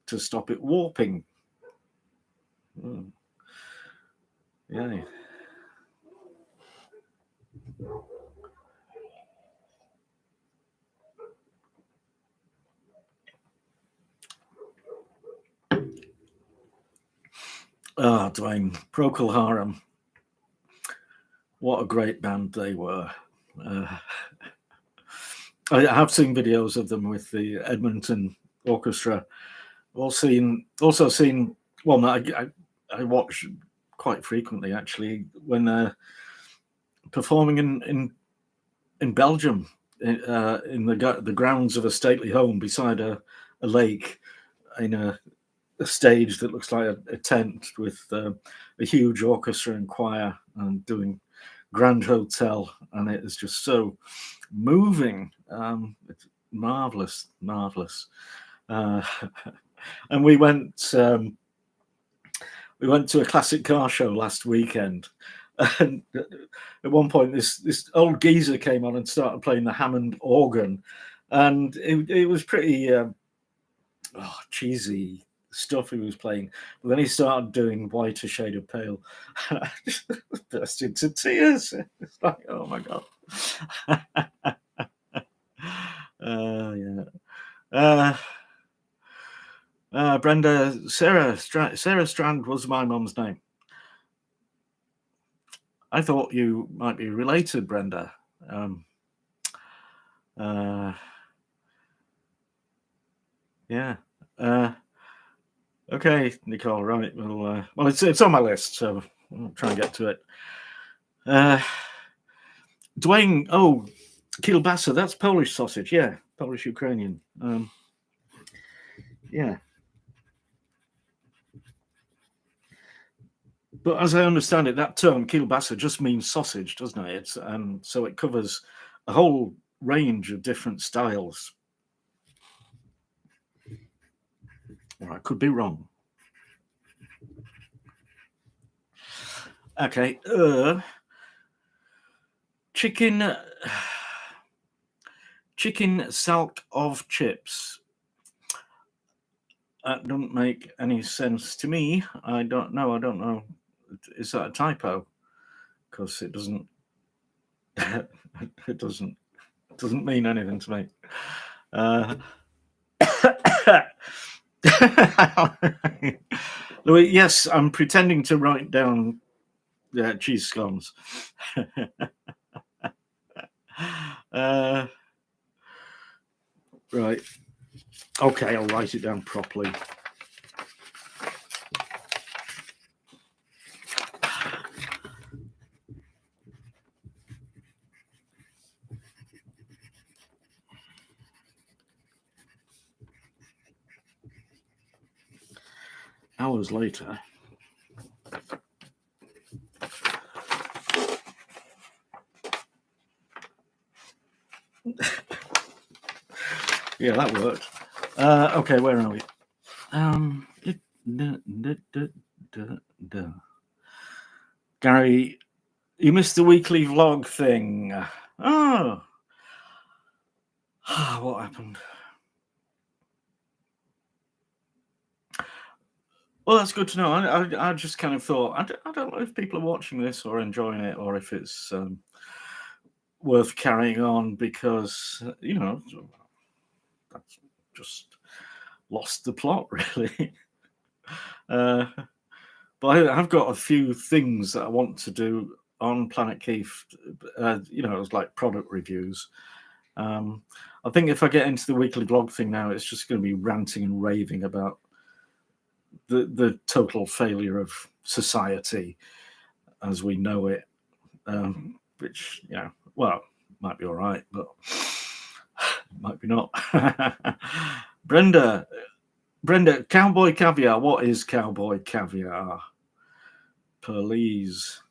to stop it warping. Yeah. Ah, Dwayne, Procol Harum. What a great band they were. I have seen videos of them with the Edmonton Orchestra. Also seen one that I watch quite frequently, actually, when they're performing in Belgium, in the grounds of a stately home beside a lake, in a stage that looks like a tent with a huge orchestra and choir, and doing Grand Hotel, and it is just so moving. It's marvelous. And we went to a classic car show last weekend, and at one point this old geezer came on and started playing the Hammond organ, and it was pretty cheesy stuff he was playing. But then he started doing Whiter Shade of Pale, and I just burst into tears. It's like, oh my god. Brenda, Sarah Strand was my mum's name. I thought you might be related, Brenda. Yeah. Okay, Nicole. Right. Well, it's on my list, so I'll try and get to it. Dwayne. Oh, kielbasa. That's Polish sausage. Yeah, Polish Ukrainian. Yeah. But as I understand it, that term kielbasa just means sausage, doesn't it? So it covers a whole range of different styles. Or I could be wrong. Okay. Chicken salk of chips. That doesn't make any sense to me. I don't know. Is that a typo? Because it doesn't. It doesn't mean anything to me. Louis, yes, I'm pretending to write down cheese scones. Right. Okay, I'll write it down properly. Hours later. Yeah, that worked. Okay, where are we? Gary, you missed the weekly vlog thing. Oh, what happened? Well, that's good to know. I just kind of thought, I don't know if people are watching this or enjoying it, or if it's worth carrying on, because that's just lost the plot, really. But I've got a few things that I want to do on Planet Keef. It's like product reviews. I think if I get into the weekly vlog thing now, it's just going to be ranting and raving about the total failure of society as we know it, which, might be all right, but might be not. Brenda, Cowboy Caviar. What is Cowboy Caviar? Please.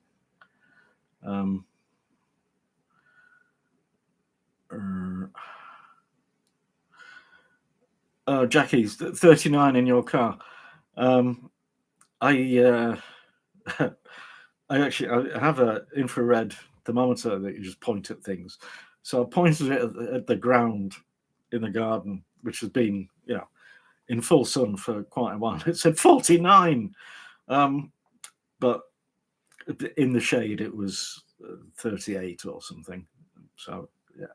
Jackie's 39 in your car. I have an infrared thermometer that you just point at things. So I pointed it at the ground in the garden, which has been, in full sun for quite a while. It said 49, but in the shade it was 38 or something. So yeah.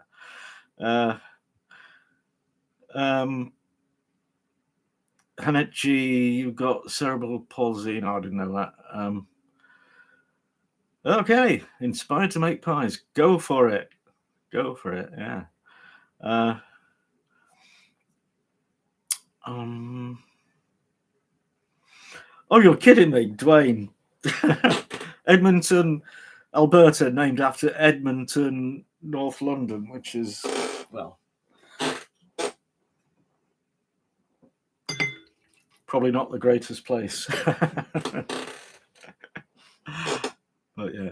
Hanechi, you've got cerebral palsy. No, I didn't know that. Okay, inspired to make pies. Go for it. Yeah. Oh, you're kidding me, Dwayne. Edmonton, Alberta, named after Edmonton, North London, which is, well, probably not the greatest place. But yeah.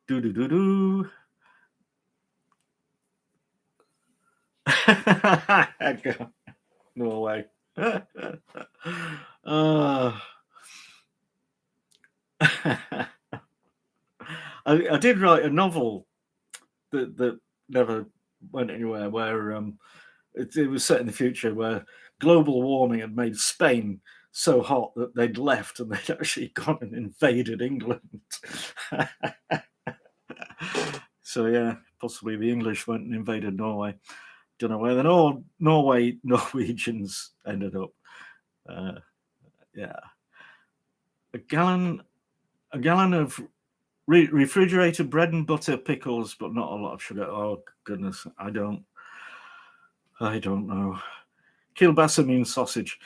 Do. No way. I did write a novel that never went anywhere, where it was set in the future, where global warming had made Spain so hot that they'd left and they'd actually gone and invaded England. So yeah, possibly the English went and invaded Norway. Don't know where the Norwegians ended up. Yeah, a gallon of refrigerated bread and butter, pickles, but not a lot of sugar. Oh goodness, I don't know. Kielbasa means sausage.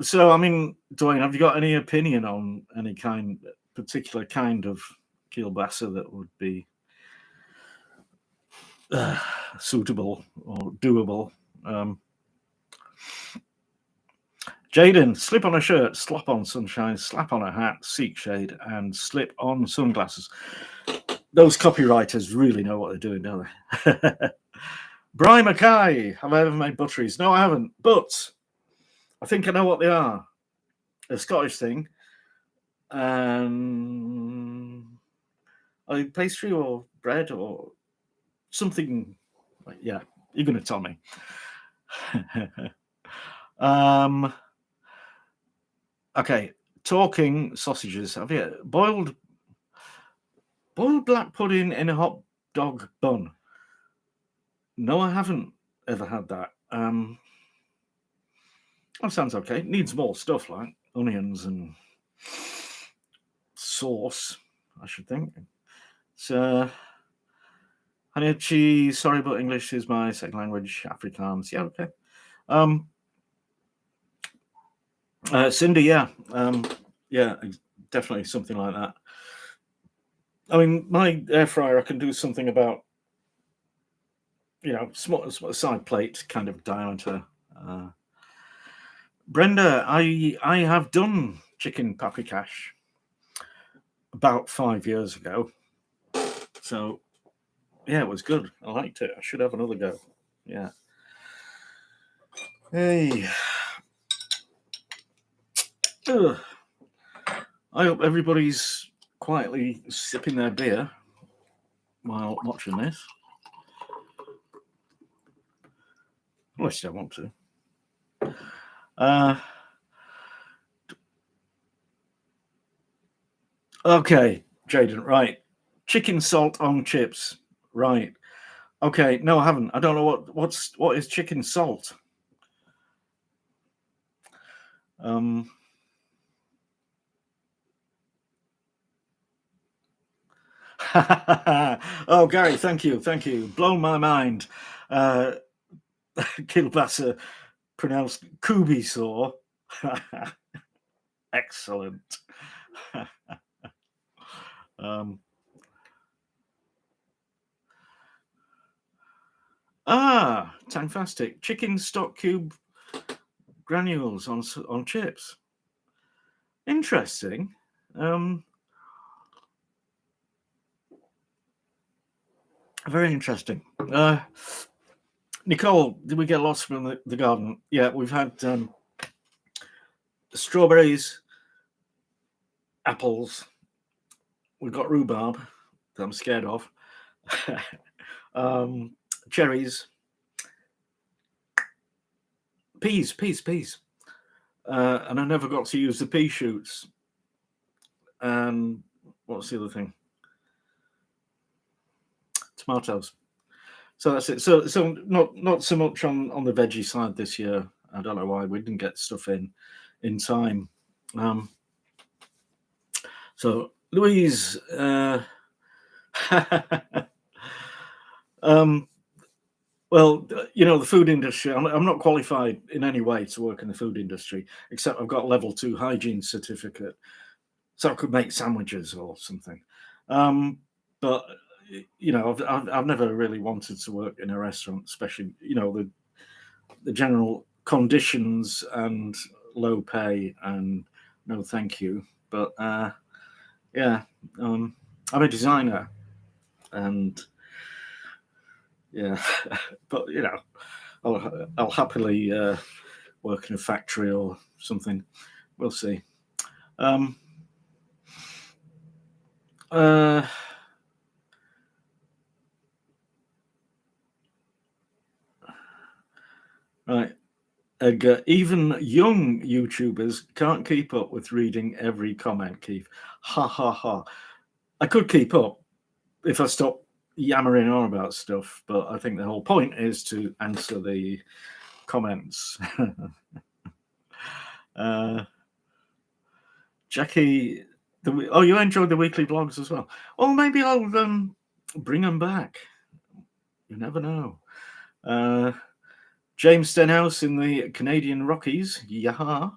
So, I mean, Dwayne, have you got any opinion on any particular kind of kielbasa that would be suitable or doable? Jaden, slip on a shirt, slap on sunshine, slap on a hat, seek shade, and slip on sunglasses. Those copywriters really know what they're doing, don't they? Bri Mackay, have I ever made butteries? No, I haven't, but I think I know what they are. A Scottish thing. Are they pastry or bread or something? Yeah, you're going to tell me. Okay, talking sausages. Have you boiled black pudding in a hot dog bun? No, I haven't ever had that. That sounds okay. It needs more stuff like onions and sauce, I should think. So, Hanechi, sorry, but English is my second language. Afrikaans, yeah, okay. Cindy, yeah, definitely something like that. I mean, my air fryer, I can do something about, small side plate kind of diameter. Brenda, I have done chicken paprikash about 5 years ago. So, yeah, it was good. I liked it. I should have another go. Yeah. Hey. Ugh. I hope everybody's quietly sipping their beer while watching this. Unless you don't want to. Okay, Jaden, right. Chicken salt on chips. Right. Okay, no, I haven't. I don't know what is chicken salt. Um, oh, Gary, thank you. Blown my mind. Uh, Kielbasa pronounced Kubisaw. Excellent. um, fantastic. Chicken stock cube granules on chips. Interesting. Very interesting. Nicole, did we get lots from the garden? Yeah, we've had strawberries, apples. We've got rhubarb that I'm scared of. Cherries, peas. And I never got to use the pea shoots. And what's the other thing? Tomatoes. So that's it. So not so much on the veggie side this year. I don't know why we didn't get stuff in time. So Louise, well, the food industry. I'm not qualified in any way to work in the food industry, except I've got a level 2 hygiene certificate, so I could make sandwiches or something. But I've never really wanted to work in a restaurant, especially the general conditions and low pay and no thank you. But yeah, I'm a designer, and yeah, but I'll happily work in a factory or something. We'll see. Right. Even young YouTubers can't keep up with reading every comment, Keith. Ha ha ha. I could keep up if I stopped yammering on about stuff, but I think the whole point is to answer the comments. Jackie, you enjoyed the weekly vlogs as well. Well, maybe I'll bring them back. You never know. James Stenhouse in the Canadian Rockies. Yaha.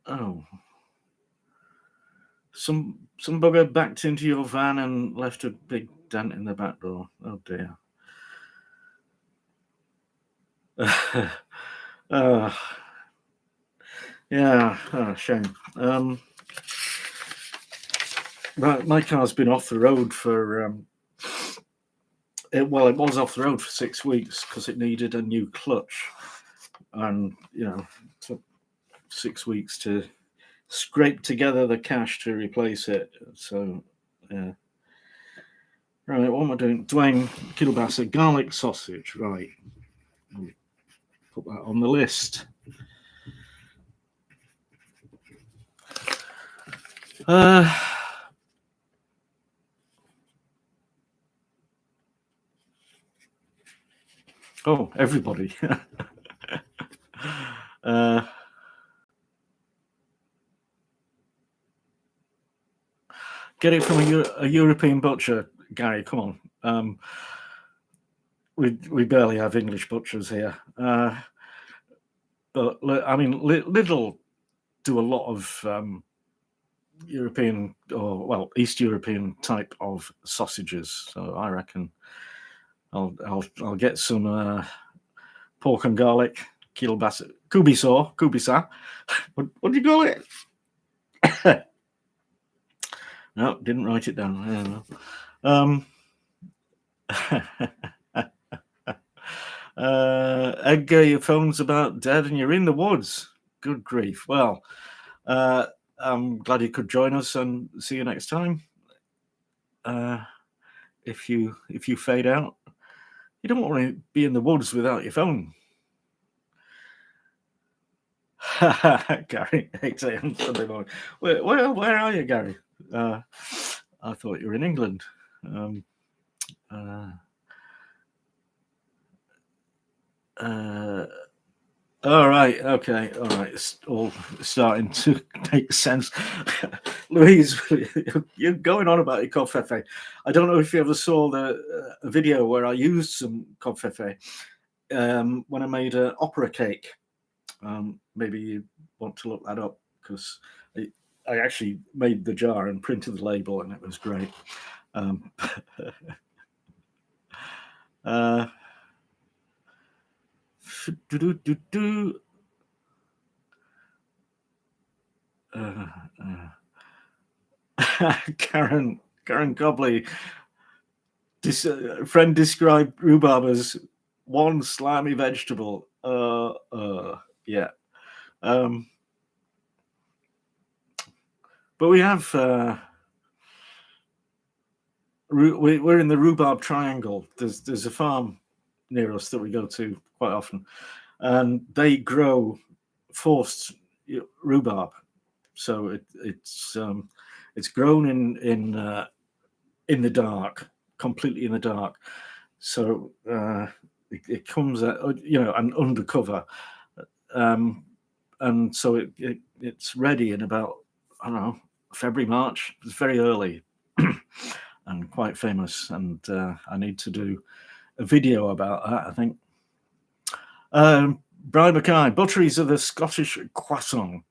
Oh. Some bugger backed into your van and left a big dent in the back door. Oh dear. Yeah, shame. My car's been off the road for it was off the road for 6 weeks because it needed a new clutch, and it took 6 weeks to scrape together the cash to replace it. So yeah. Right, what am I doing? Dwayne Kielbasa, garlic sausage. Right, put that on the list. Oh, everybody. Get it from a European butcher, Gary. Come on. We barely have English butchers here. But I mean, Lidl do a lot of European East European type of sausages. So I reckon I'll get some pork and garlic, kielbasa, kubisa. What do you call it? No, didn't write it down. Edgar, your phone's about dead and you're in the woods. Good grief. Well, I'm glad you could join us, and see you next time. If you fade out, you don't want to be in the woods without your phone. Gary, 8 a.m. Sunday morning. Where are you, Gary? I thought you were in England. All right, okay, all right. It's all starting to make sense. Louise, you're going on about your covfefe. I don't know if you ever saw the video where I used some covfefe when I made an opera cake. Maybe you want to look that up, because I actually made the jar and printed the label, and it was great. Karen Cobley, friend described rhubarb as one slimy vegetable. Yeah. But we have we're in the rhubarb triangle. There's a farm near us that we go to quite often, and they grow forced rhubarb. So it's grown in the dark, completely in the dark. So it comes out, and undercover, and so it's ready in about, I don't know, February, March. It's very early and quite famous. And I need to do a video about that, I think. Brian Mackay, butteries are the Scottish croissant.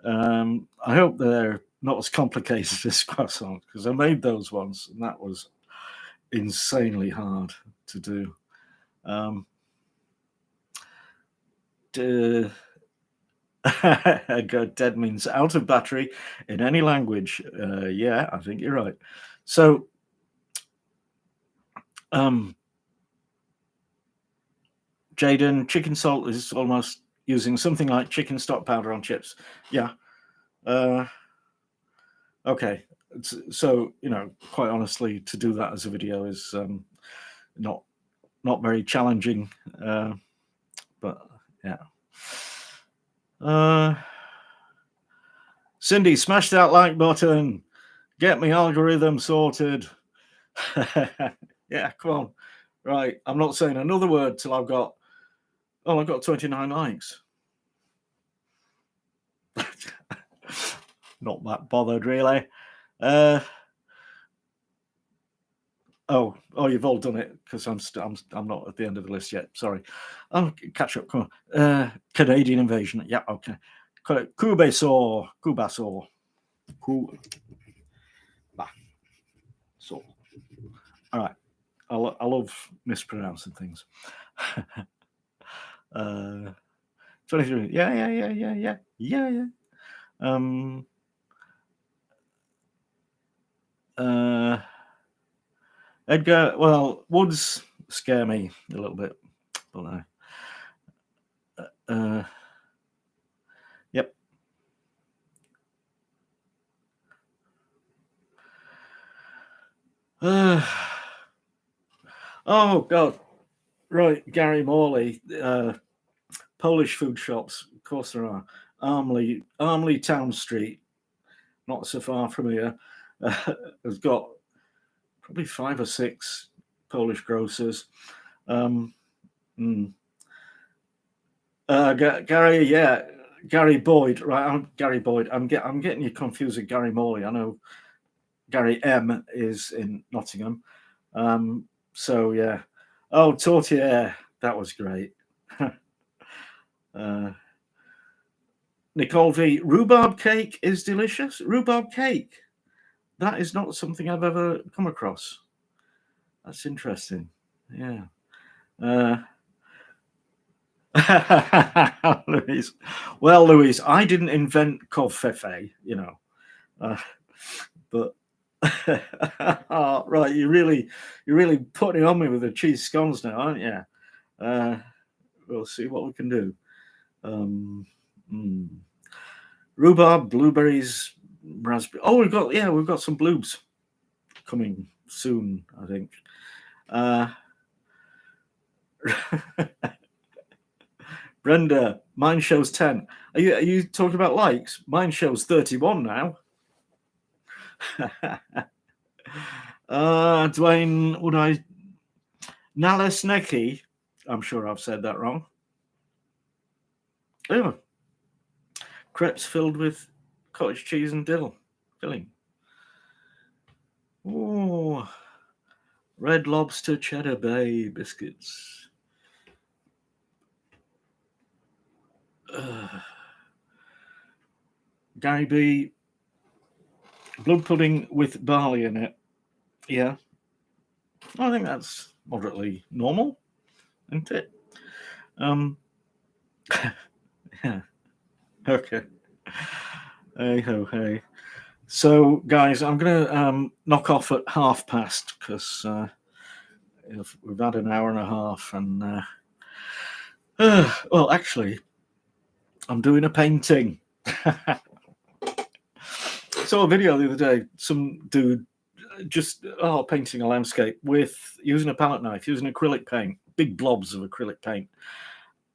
I hope they're not as complicated as croissant, because I made those once and that was insanely hard to do. Dead means out of battery in any language. Yeah, I think you're right. So, Jaden, chicken salt is almost using something like chicken stock powder on chips. Yeah. Okay. So, quite honestly, to do that as a video is not very challenging. But yeah. Cindy, smash that like button. Get me algorithm sorted. Yeah, come on. Right. I'm not saying another word till I've got 29 likes. Not that bothered, really. Oh, you've all done it, because I'm not at the end of the list yet. Sorry. I'll catch up. Come on. Canadian invasion. Yeah, okay. Cubasaur. So, all right. I love mispronouncing things. 23. Yeah. Edgar, well, woods scare me a little bit, but yep. Oh God, right, Gary Morley, Polish food shops, of course there are. Armley Town Street, not so far from here, has got probably 5 or 6 Polish grocers. Gary, yeah, Gary Boyd, right? I'm Gary Boyd. I'm getting you confused with Gary Morley. I know Gary M is in Nottingham. So yeah. Oh, tortilla, that was great. Nicole V, rhubarb cake is delicious. Rhubarb cake. That is not something I've ever come across. That's interesting. Yeah. Louise. Well, Louise, I didn't invent covfefe, but oh, right, you're really putting on me with the cheese scones now, aren't you? We'll see what we can do. Rhubarb, blueberries, raspberry. Oh, we've got some bloobs coming soon, I think. Brenda, mine shows 10. Are you talking about likes? Mine shows 31 now. Dwayne, would I? Nalesneki. I'm sure I've said that wrong. Oh, crepes filled with cottage cheese and dill filling. Oh, Red Lobster Cheddar Bay biscuits. Gary B. Blood pudding with barley in it. Yeah, I think that's moderately normal, isn't it? Yeah. Okay. Hey ho hey. So, guys, I'm going to knock off at past because we've had an hour and a half, and well, actually, I'm doing a painting. Saw a video the other day. Some dude just painting a landscape with using a palette knife, using acrylic paint, big blobs of acrylic paint,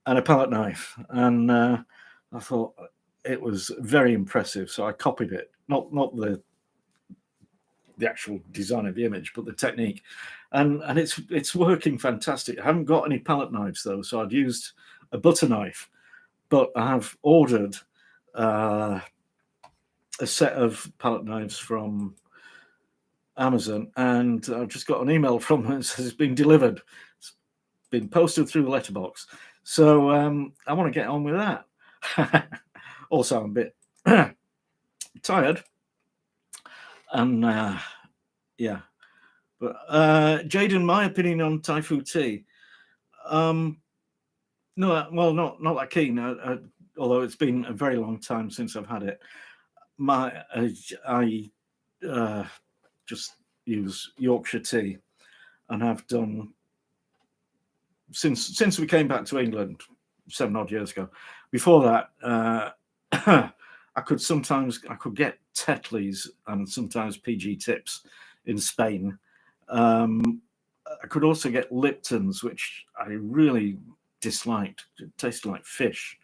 and a palette knife. And I thought it was very impressive, so I copied it. Not the actual design of the image, but the technique, and it's working fantastic. I haven't got any palette knives though, so I've used a butter knife, but I have ordered a set of palette knives from Amazon, and I've just got an email from them that says it's been delivered. It's been posted through the letterbox. So I want to get on with that. Also, I'm a bit tired, and yeah. But Jaden, my opinion on Thai food tea. No, well, not that keen. Although it's been a very long time since I've had it. I just use Yorkshire tea, and have done since we came back to England 7 odd years ago. Before that, I could get Tetley's and sometimes PG Tips in Spain. I could also get Lipton's, which I really disliked. It tasted like fish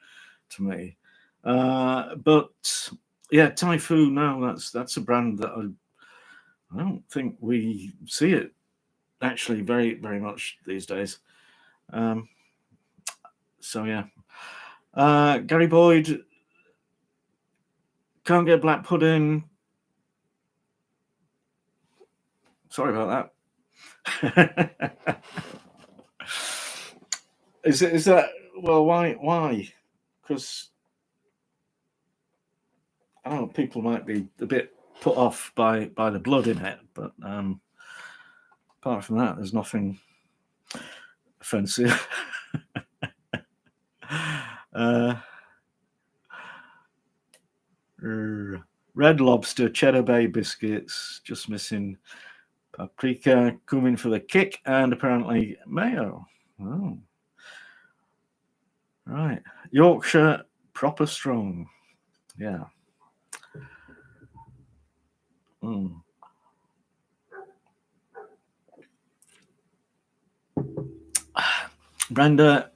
to me. But yeah, Thai food now, that's a brand that I don't think we see it actually very, very much these days. So yeah. Gary Boyd, can't get black pudding. Sorry about that. Is that, well, why? Because I don't know, people might be a bit put off by the blood in it, but apart from that, there's nothing offensive. Red Lobster Cheddar Bay biscuits, just missing paprika, cumin for the kick, and apparently mayo. Oh, right. Yorkshire proper strong. Yeah. Brenda,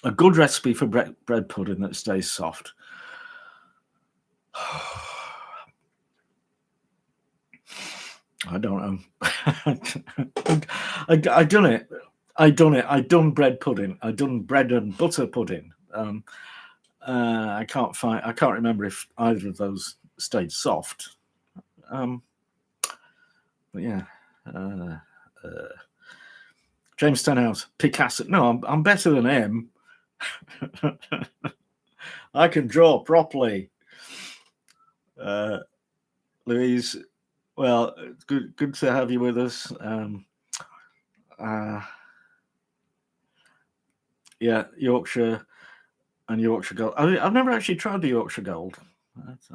a good recipe for bread pudding that stays soft. I don't know. I done it. I done bread pudding. I done bread and butter pudding. I can't remember if either of those stayed soft. But yeah. James Stenhouse, Picasso. No, I'm better than him. I can draw properly. Louise, well, it's good to have you with us. Yeah, Yorkshire and Yorkshire Gold. I've never actually tried the Yorkshire Gold.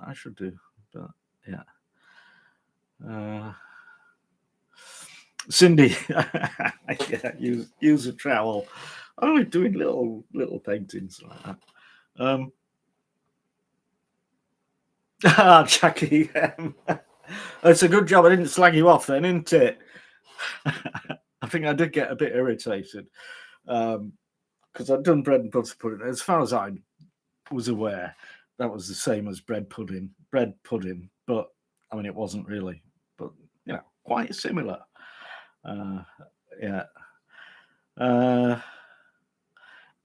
I should do, but yeah. Cindy, yeah, use a trowel. Oh, doing little paintings like that. Jackie, it's a good job I didn't slag you off then, isn't it? I think I did get a bit irritated because I'd done bread and butter pudding. As far as I was aware, that was the same as bread pudding. But I mean, it wasn't really, but quite similar. Yeah.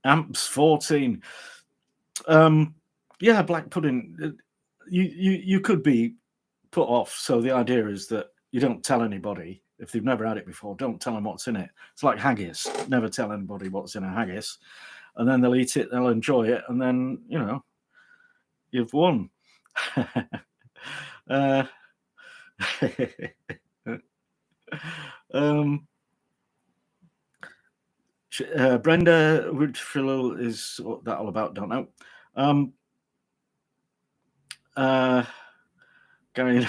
Amps 14. Yeah, black pudding. You could be put off. So the idea is that you don't tell anybody if they've never had it before. Don't tell them what's in it. It's like haggis. Never tell anybody what's in a haggis, and then they'll eat it. They'll enjoy it, and then you've won. Brenda Woodfill is what that all about. Don't know. Going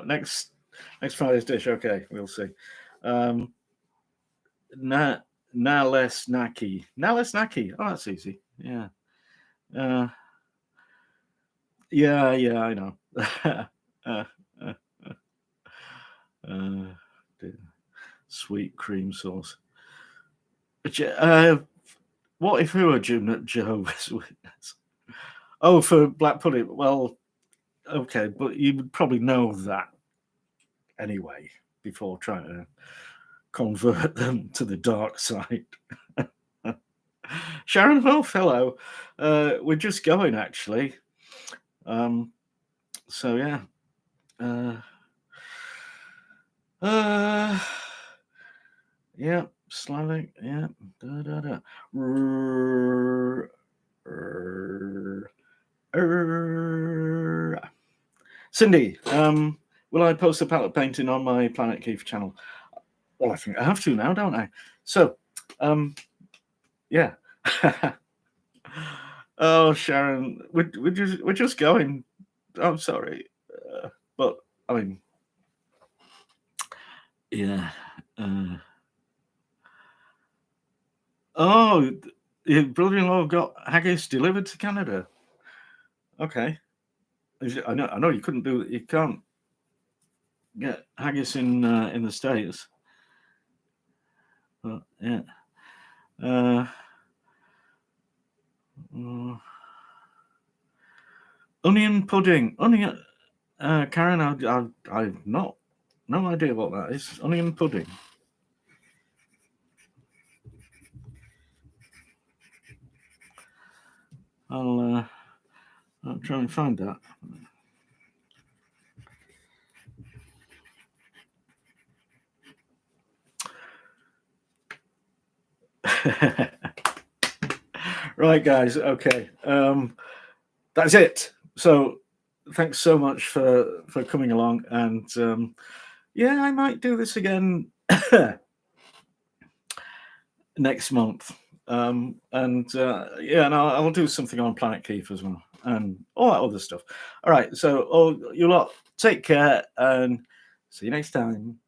next Friday's dish. Okay, we'll see. Nales Naki. Oh, that's easy. Yeah. Yeah, I know. Sweet cream sauce. What if we were Jehovah's Witness? Oh, for black pudding. Well, okay, but you would probably know that anyway before trying to convert them to the dark side. Sharon Wolf, hello. We're just going actually. So yeah. Yeah, Slavic, yeah. Cindy, will I post a palette painting on my Planet Keef channel? Well, I think I have to now, don't I? So, yeah. Oh, Sharon, we're just going. I'm sorry, but I mean, yeah. Oh, your brother-in-law got haggis delivered to Canada. Okay, I know you couldn't do it. You can't get haggis in the States. But yeah. Onion pudding. Karen, I've no idea what that is. Onion pudding. I'll try and find that. Right, guys. Okay, that's it. So, thanks so much for coming along, and yeah, I might do this again next month. And yeah, and I'll do something on Planet Keef as well, and all that other stuff. All right, so you lot take care, and see you next time.